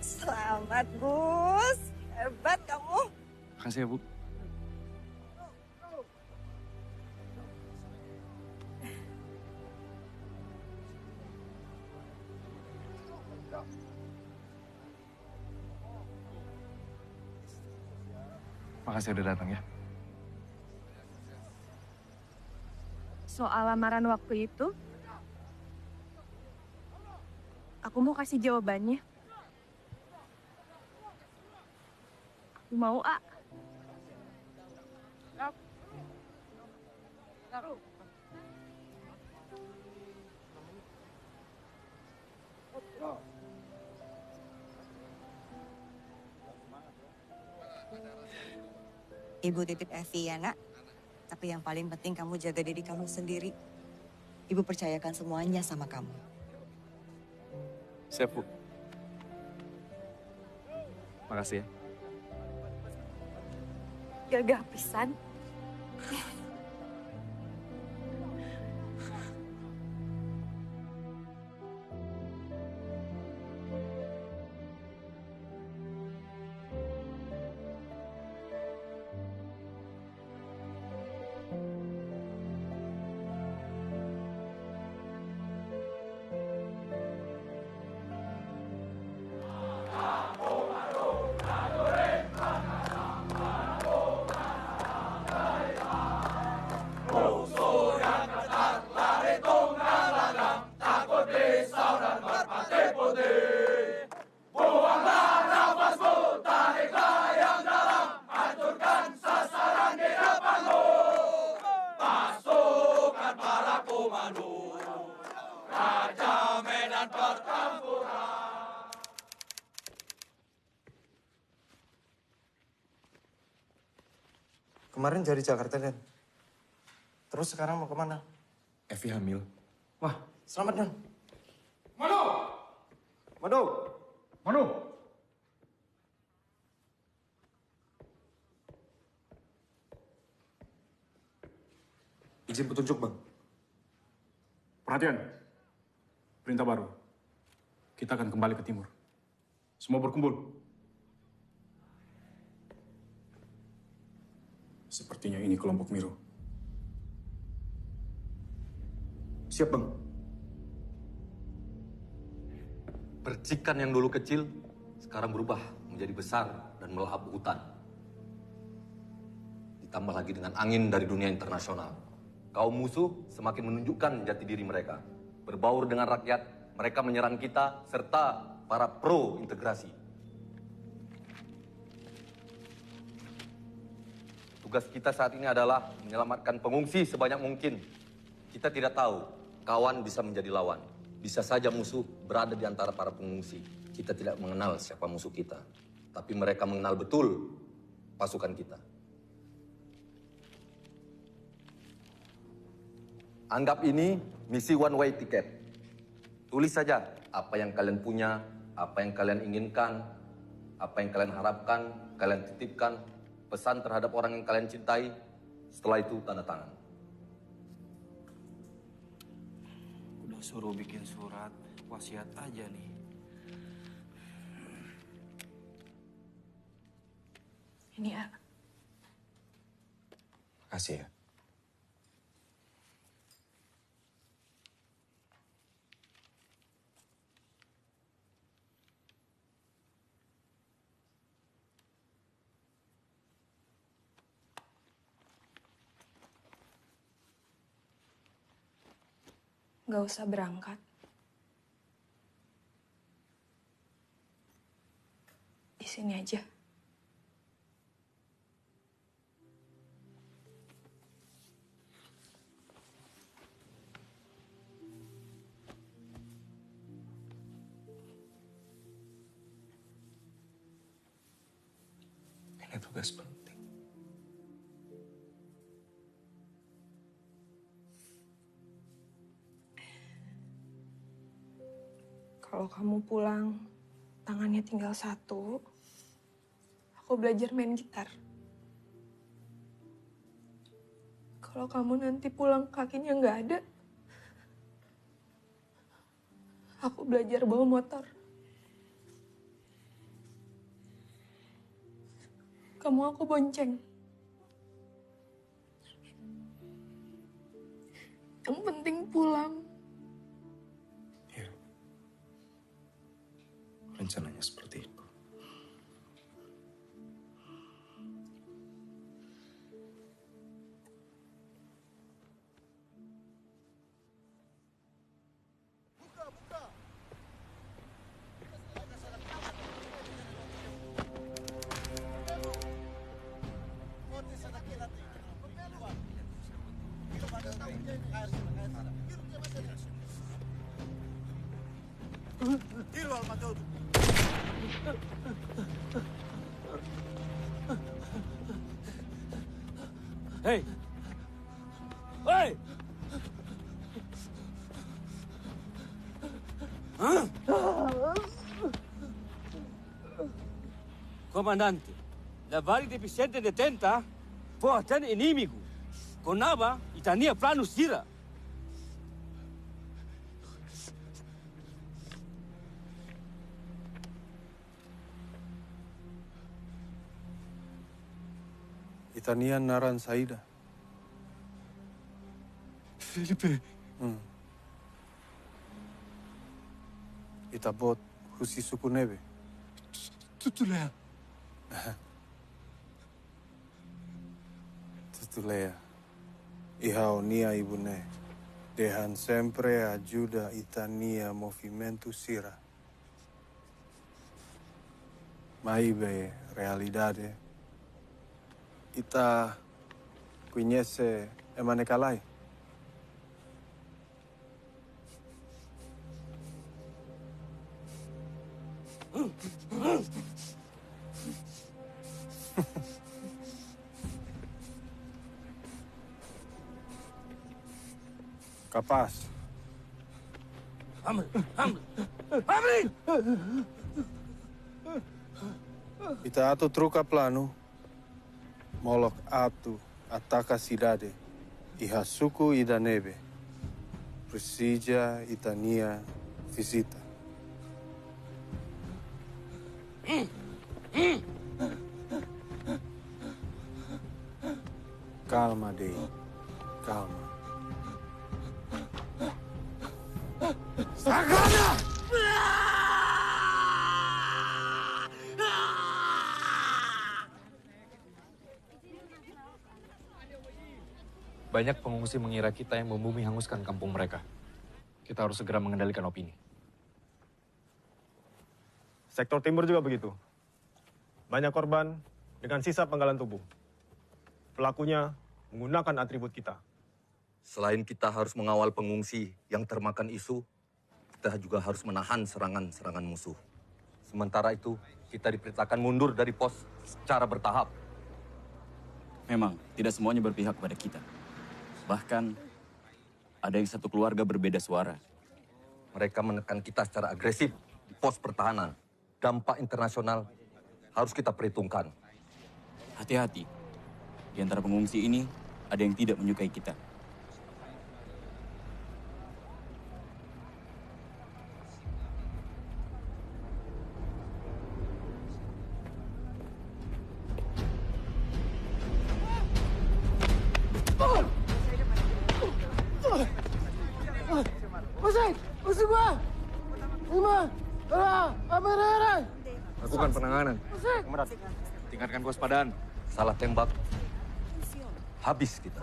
Selamat Gus, hebat kamu. Makasih ya, Bu. Makasih udah datang ya. Soal lamaran waktu itu, aku mau kasih jawabannya. Aku mau, A. Ibu titip Evi ya nak. Tapi yang paling penting kamu jaga diri kamu sendiri. Ibu percayakan semuanya sama kamu. Siap, Bu. Makasih ya. Gagah pisan. Kemarin dari Jakarta, Dan. Terus sekarang mau kemana? Evi hamil. Wah, selamat, Dan. Mano! Mano! Mano! Izin petunjuk, Bang. Perhatian. Perintah baru. Kita akan kembali ke timur. Semua berkumpul. Sepertinya ini kelompok Miro. Siap, Bang. Percikan yang dulu kecil, sekarang berubah menjadi besar dan melahap hutan. Ditambah lagi dengan angin dari dunia internasional. Kaum musuh semakin menunjukkan jati diri mereka. Berbaur dengan rakyat, mereka menyerang kita, serta para pro-integrasi. Tugas kita saat ini adalah menyelamatkan pengungsi sebanyak mungkin Kita tidak tahu kawan bisa menjadi lawan. Bisa saja musuh berada di antara para pengungsi. Kita tidak mengenal siapa musuh kita. Tapi mereka mengenal betul pasukan kita. Anggap ini misi one way ticket. Tulis saja apa yang kalian punya, apa yang kalian inginkan, apa yang kalian harapkan, kalian titipkan, pesan terhadap orang yang kalian cintai. Setelah itu tanda tangan. Udah suruh bikin surat wasiat aja nih. Ini ya. Makasih ya. Gak usah berangkat. Di sini aja. Ini tugas penting. Kalau kamu pulang, tangannya tinggal satu, aku belajar main gitar. Kalau kamu nanti pulang kakinya nggak ada, aku belajar bawa motor. Kamu aku bonceng. Yang penting pulang. Rencananya seperti itu. Tiro al matodo. Hei! Hei! Hã? Comandante, la Vale de Vicente de Tenta foi até inimigo. Conava e tinha plano Sira. Itanian Naran Saida. Felipe. Itabot Husi Suku Nebe. Tutulea. Tutulea. Ihao nia ibune. Dejan sempre ajuda Itania movimento Sira. Maibe realidade. Ita conhece Emanekalai. Capaz. Hambre! Hambre! Ita atu truca plano. Molok atu ataca cidade. Iha suku ida neve. Presija Itania visita. Calma, Dei. Calma. Sagana! Banyak pengungsi mengira kita yang membumi hanguskan kampung mereka. Kita harus segera mengendalikan opini. Sektor timur juga begitu. Banyak korban dengan sisa penggalan tubuh. Pelakunya menggunakan atribut kita. Selain kita harus mengawal pengungsi yang termakan isu, kita juga harus menahan serangan-serangan musuh. Sementara itu, kita diperintahkan mundur dari pos secara bertahap. Memang, tidak semuanya berpihak pada kita. Bahkan, ada yang satu keluarga berbeda suara. Mereka menekan kita secara agresif di pos pertahanan. Dampak internasional harus kita perhitungkan. Hati-hati. Di antara pengungsi ini, ada yang tidak menyukai kita. Musuh gua! Lima! Merah! Lakukan penanganan. Tingkatkan kewaspadaan. Salah tembak, habis kita.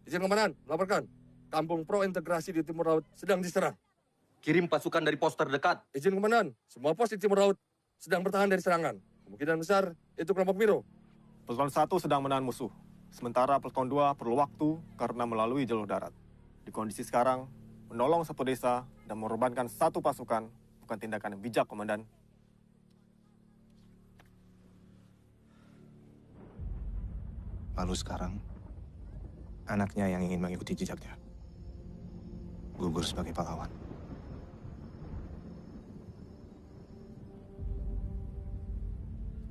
Izin Komandan, laporkan. Kampung Pro Integrasi di Timur Laut sedang diserang. Kirim pasukan dari pos terdekat. Izin Komandan, semua pos di Timur Laut sedang bertahan dari serangan. Kemungkinan besar itu kelompok Miro. Pasukan 1 sedang menahan musuh. Sementara pasukan 2 perlu waktu karena melalui jalur darat. Di kondisi sekarang, menolong satu desa dan mengorbankan satu pasukan bukan tindakan yang bijak, Komandan. Lalu sekarang, anaknya yang ingin mengikuti jejaknya. Gugur sebagai pahlawan.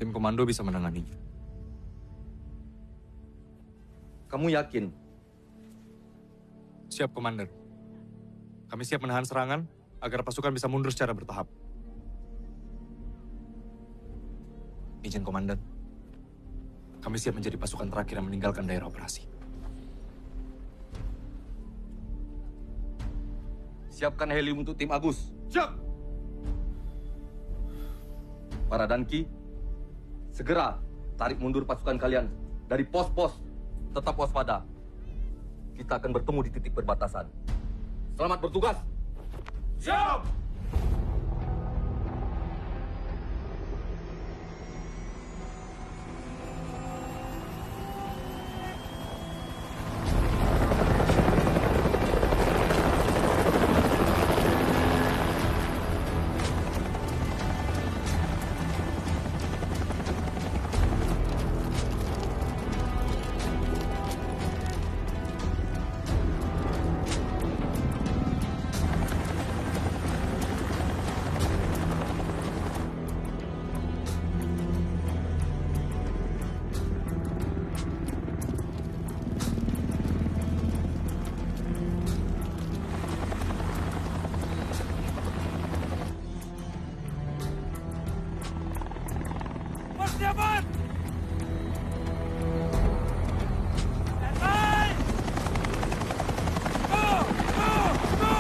Tim komando bisa menanganinya. Kamu yakin? Siap, Komandan. Kami siap menahan serangan agar pasukan bisa mundur secara bertahap. Izin Komandan. Kami siap menjadi pasukan terakhir yang meninggalkan daerah operasi. Siapkan heli untuk tim Agus. Siap! Para Danki, segera tarik mundur pasukan kalian dari pos-pos. Tetap waspada. Kita akan bertemu di titik perbatasan. Selamat bertugas. Siap! Persiapan! Standby! Go! Go! Go!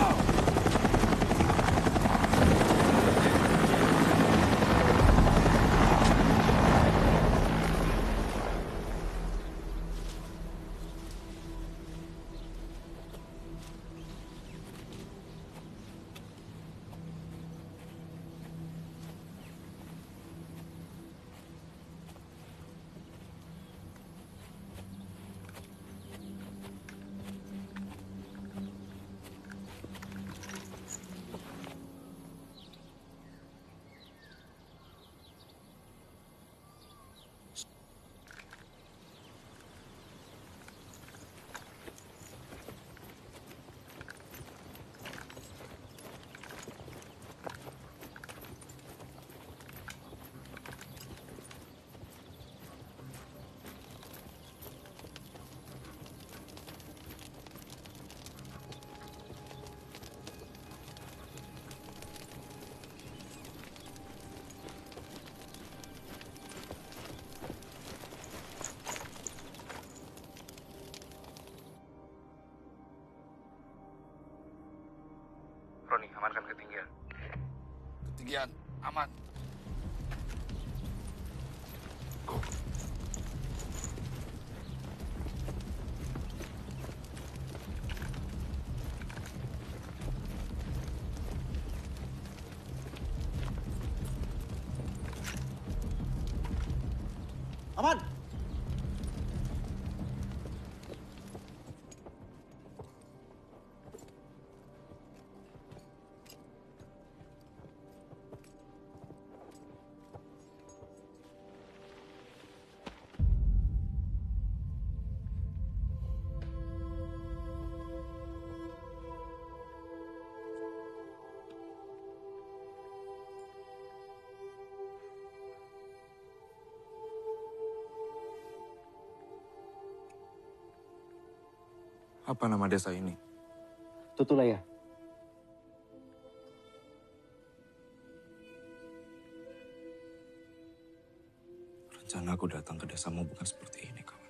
Roni, amankan ketinggian. Ketinggian, aman. Go. Aman. Apa nama desa ini? Tutulaya. Rencana aku datang ke desamu bukan seperti ini, kawan.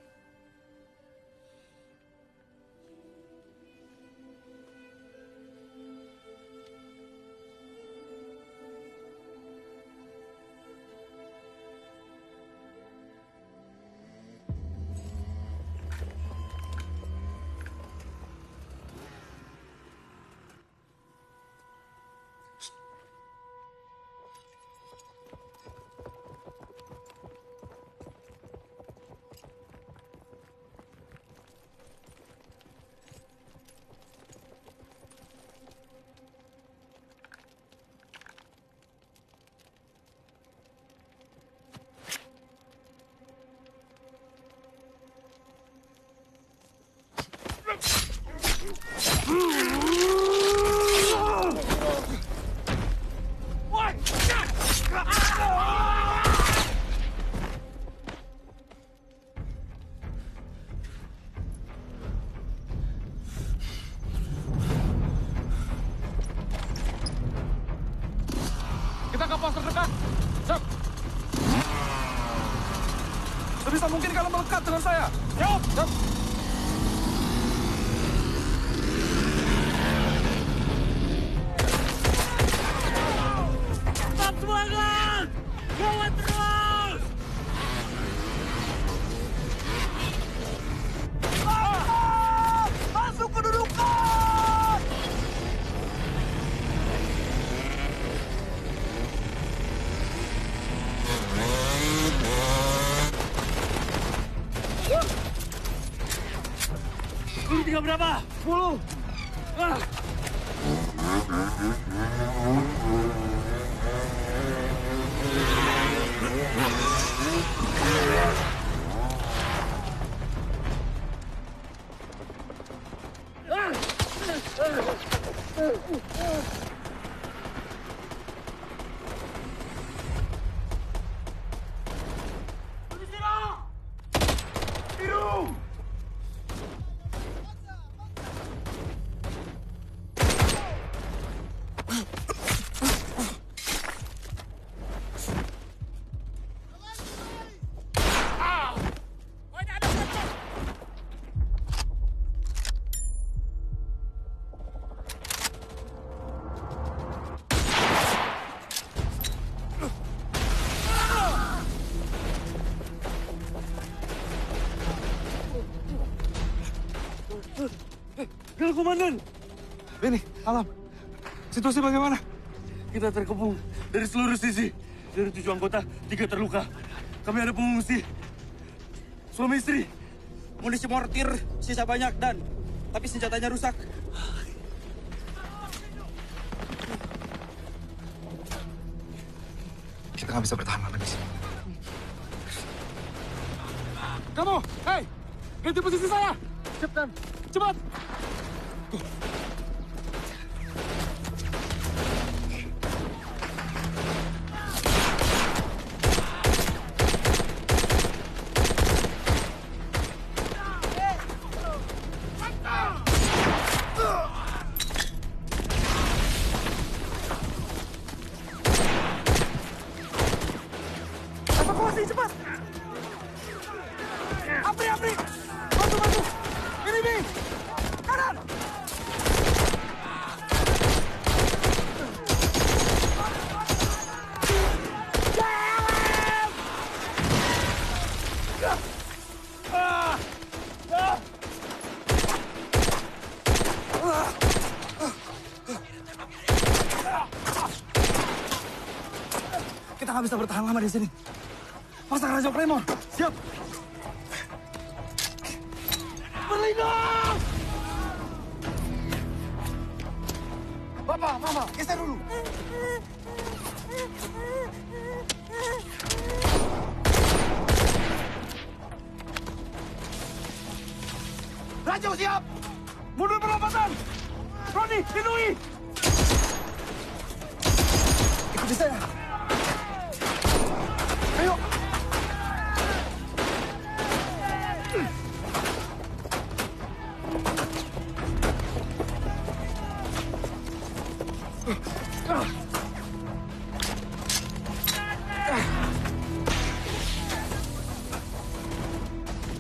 Kita ke pos terdekat. Siap. Sebisa mungkin kalian melekat dengan saya. Siap. Siap. Tetap semangat! Lawan terus! Masuk kedudukan! Lu tinggal berapa? 10. Gil Komandan. Beni, Alam. Situasi bagaimana? Kita terkepung dari seluruh sisi. Dari 7 anggota, 3 terluka. Kami ada pengungsi. Suami istri. Munisi mortir sisa banyak dan tapi senjatanya rusak. Kita nggak bisa bertahan lama di sini. Kamu, hei, ganti posisi saya. Cepat, cepat. Evakuasi cepat. Apri, Apri. Bantu, bantu. Ini. Kanan. Kita nggak bisa bertahan lama di sini. Pasang Raja Claymore. Siap. Berlindung! Bapak, Mama, geser dulu. Raja siap. Mundur perlambatan. Roni, lindungi. Ikuti saya. Ayo.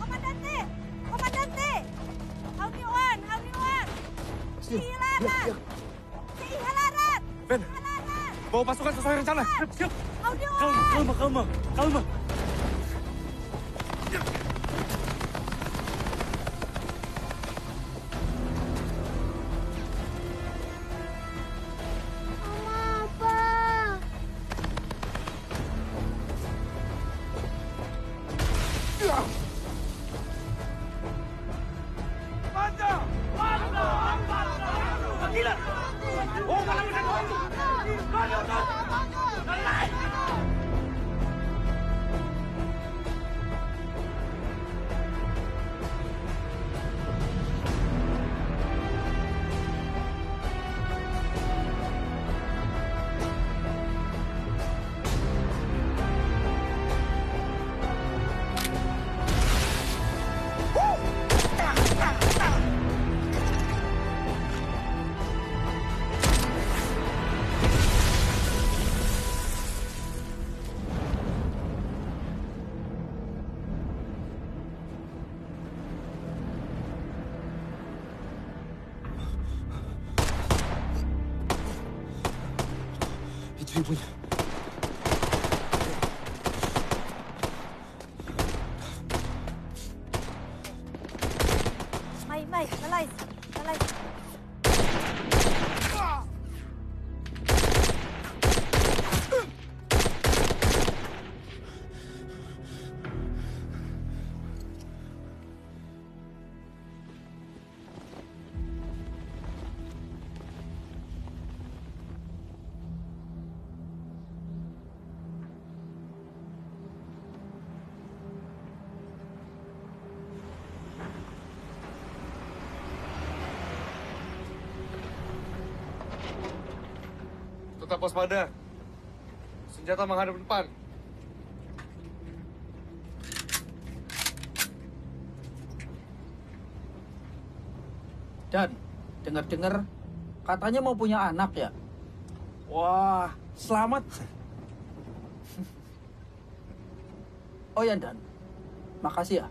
Komandante! Komandante! Hauniwan! Hauniwan! Kehilangan! Kehilangan! Ben, bawa pasukan sesuai rencana. Siap. Hauniwan! Kalma. Itu ibunya. Mai, lalai. Tetap waspada. Senjata menghadap depan. Dan, dengar-dengar katanya mau punya anak ya? Wah, selamat. Oh ya, Dan. Makasih ya.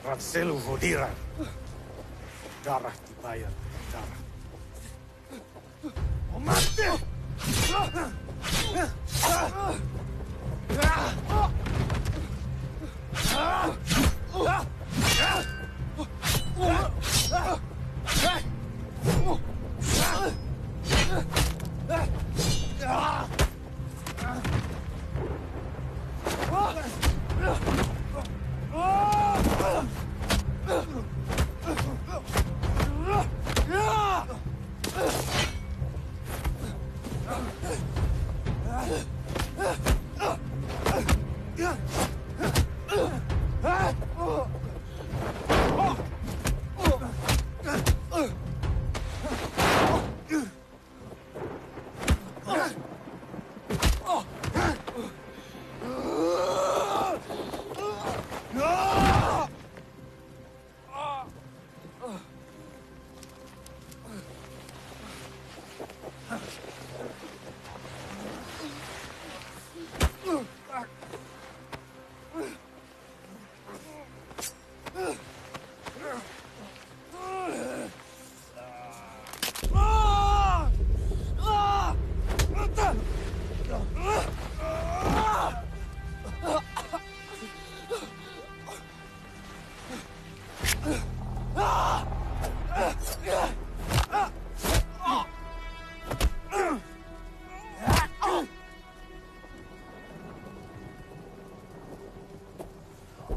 Ratselu Hodiran. Darah dibayar darah. Mau mati!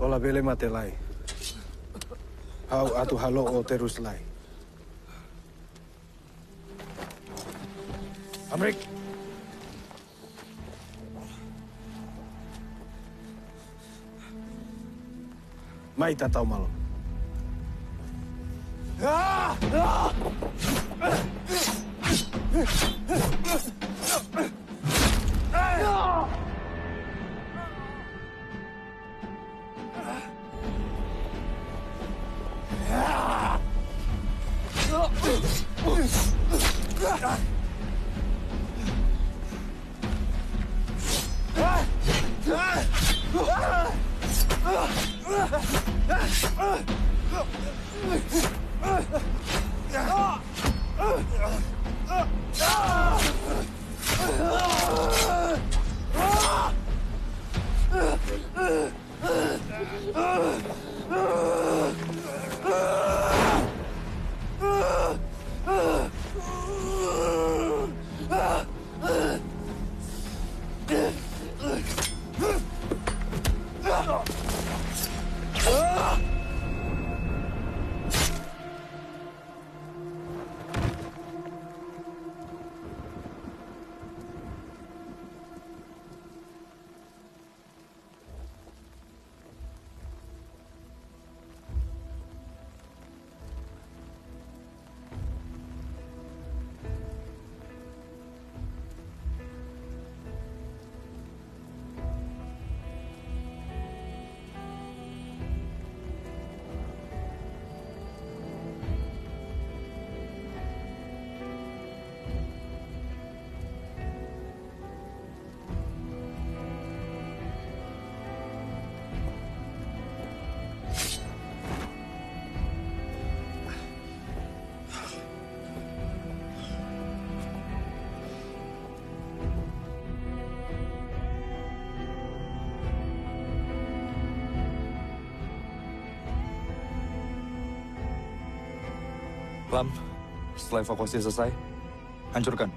Ola bele mate lai. Hau atu halo o terus lai. Amrik. Mai tatau malam. Lam, setelah evakuasi selesai, hancurkan.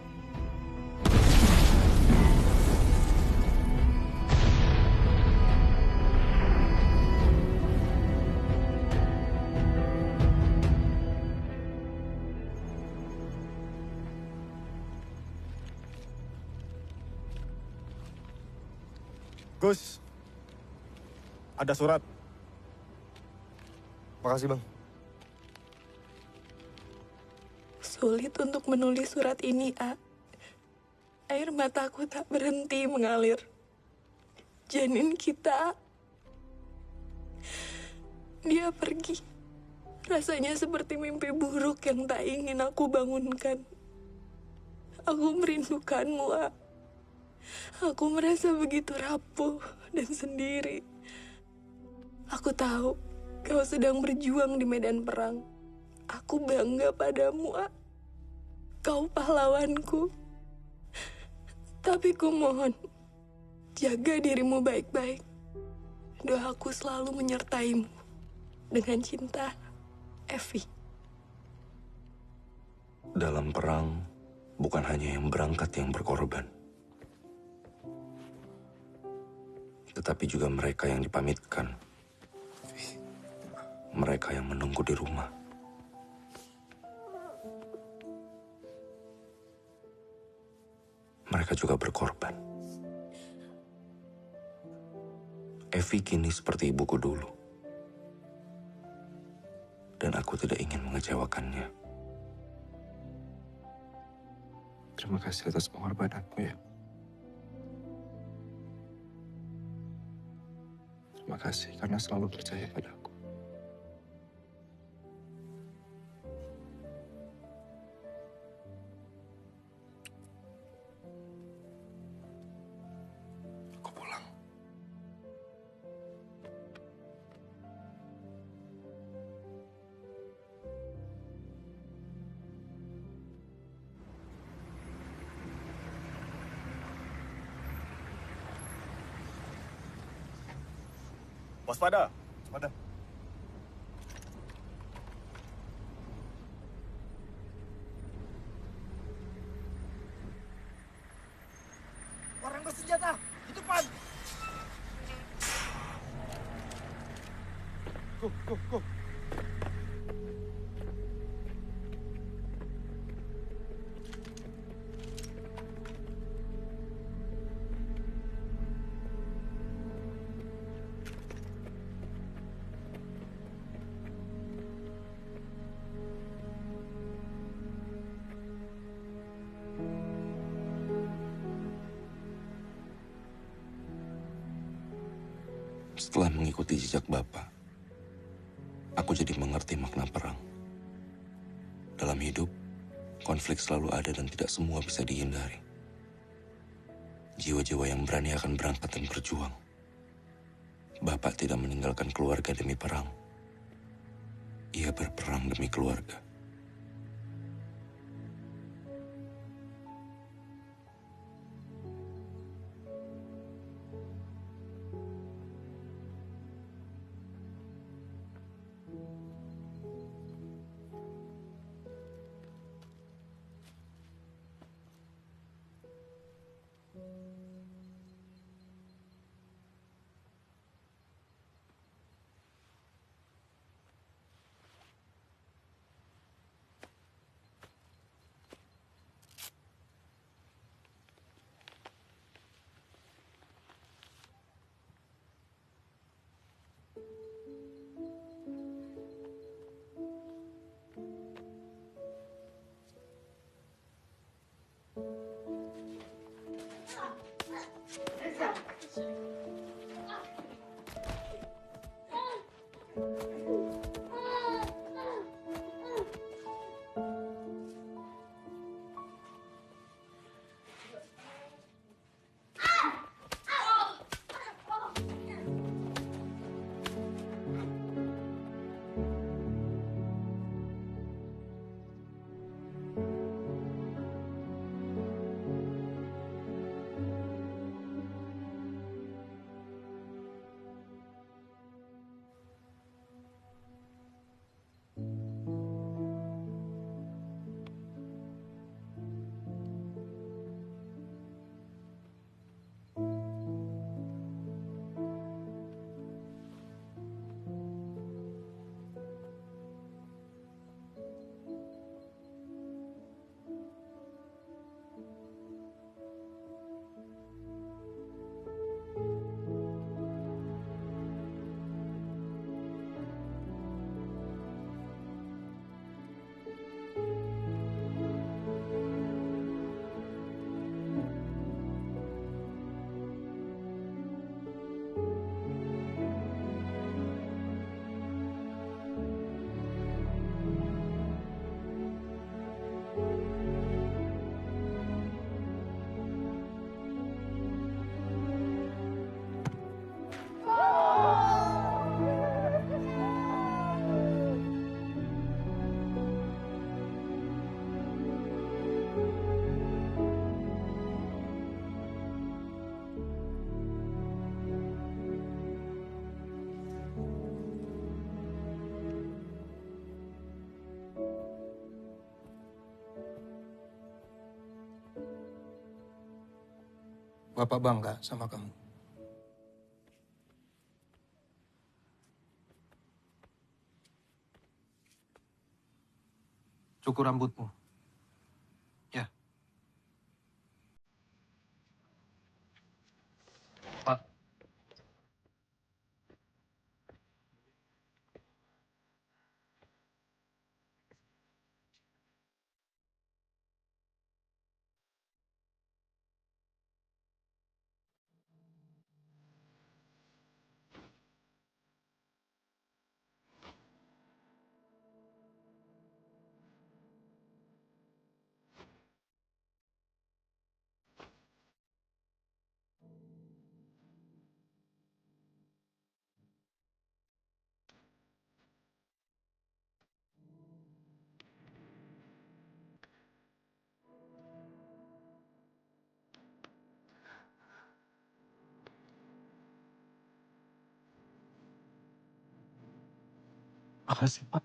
Gus, ada surat. Makasih, Bang. Sulit untuk menulis surat ini, A. Air mataku tak berhenti mengalir. Janin kita, dia pergi. Rasanya seperti mimpi buruk yang tak ingin aku bangunkan. Aku merindukanmu, A. Aku merasa begitu rapuh dan sendiri. Aku tahu kau sedang berjuang di medan perang. Aku bangga padamu, A. Kau pahlawanku. Tapi ku mohon, jaga dirimu baik-baik. Doaku selalu menyertaimu. Dengan cinta, Evi. Dalam perang, bukan hanya yang berangkat yang berkorban. Tetapi juga mereka yang dipamitkan. Mereka yang menunggu di rumah. Mereka juga berkorban. Evi kini seperti ibuku dulu. Dan aku tidak ingin mengecewakannya. Terima kasih atas pengorbananmu ya. Terima kasih karena selalu percaya padaku. Waspada, waspada. Orang bersenjata, di depan. go. Setelah mengikuti jejak Bapak, aku jadi mengerti makna perang. Dalam hidup, konflik selalu ada dan tidak semua bisa dihindari. Jiwa-jiwa yang berani akan berangkat dan berjuang. Bapak tidak meninggalkan keluarga demi perang. Ia berperang demi keluarga. Bapak bangga sama kamu. Cukur rambutmu. Ya. Pak. Makasih, Pak.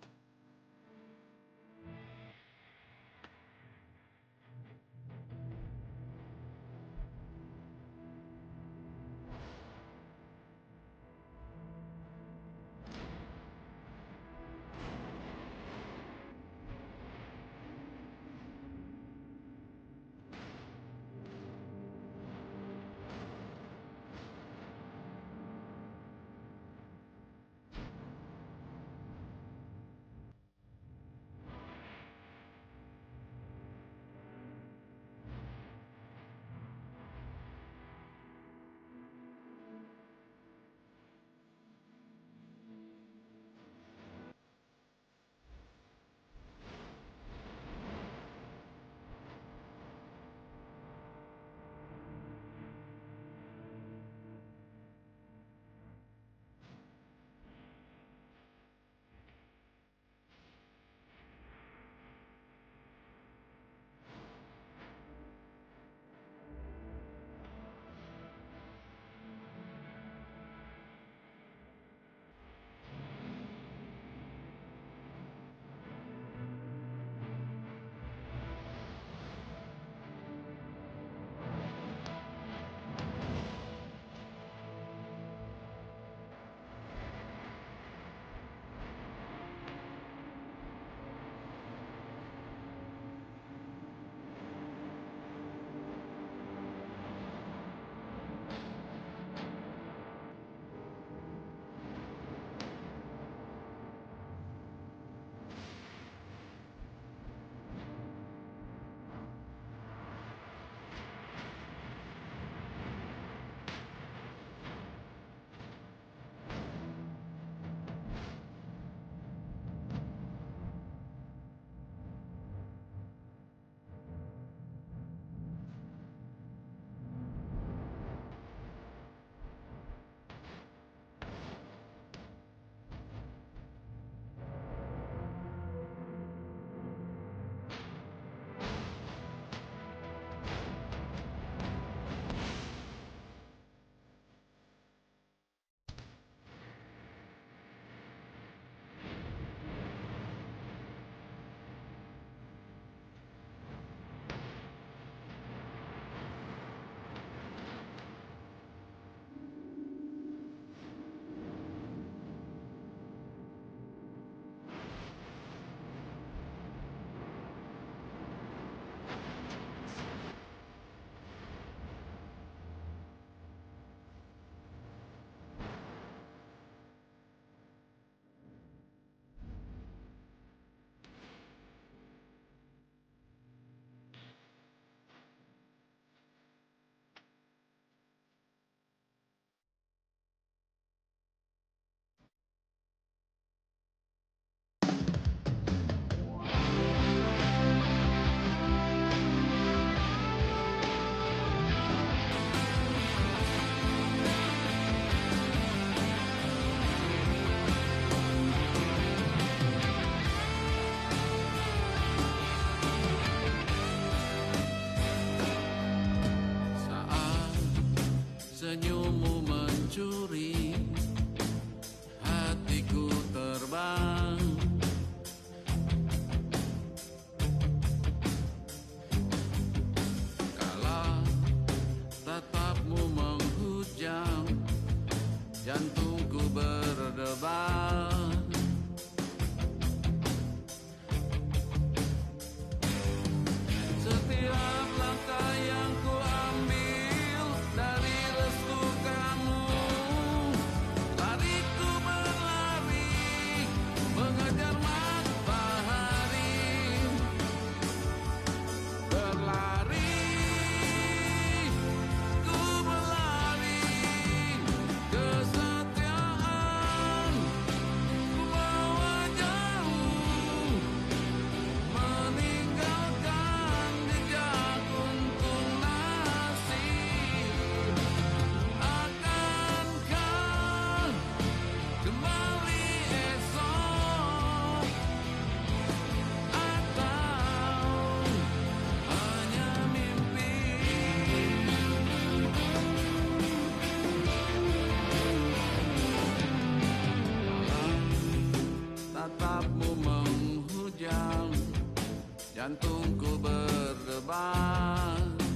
jantungku berdebar.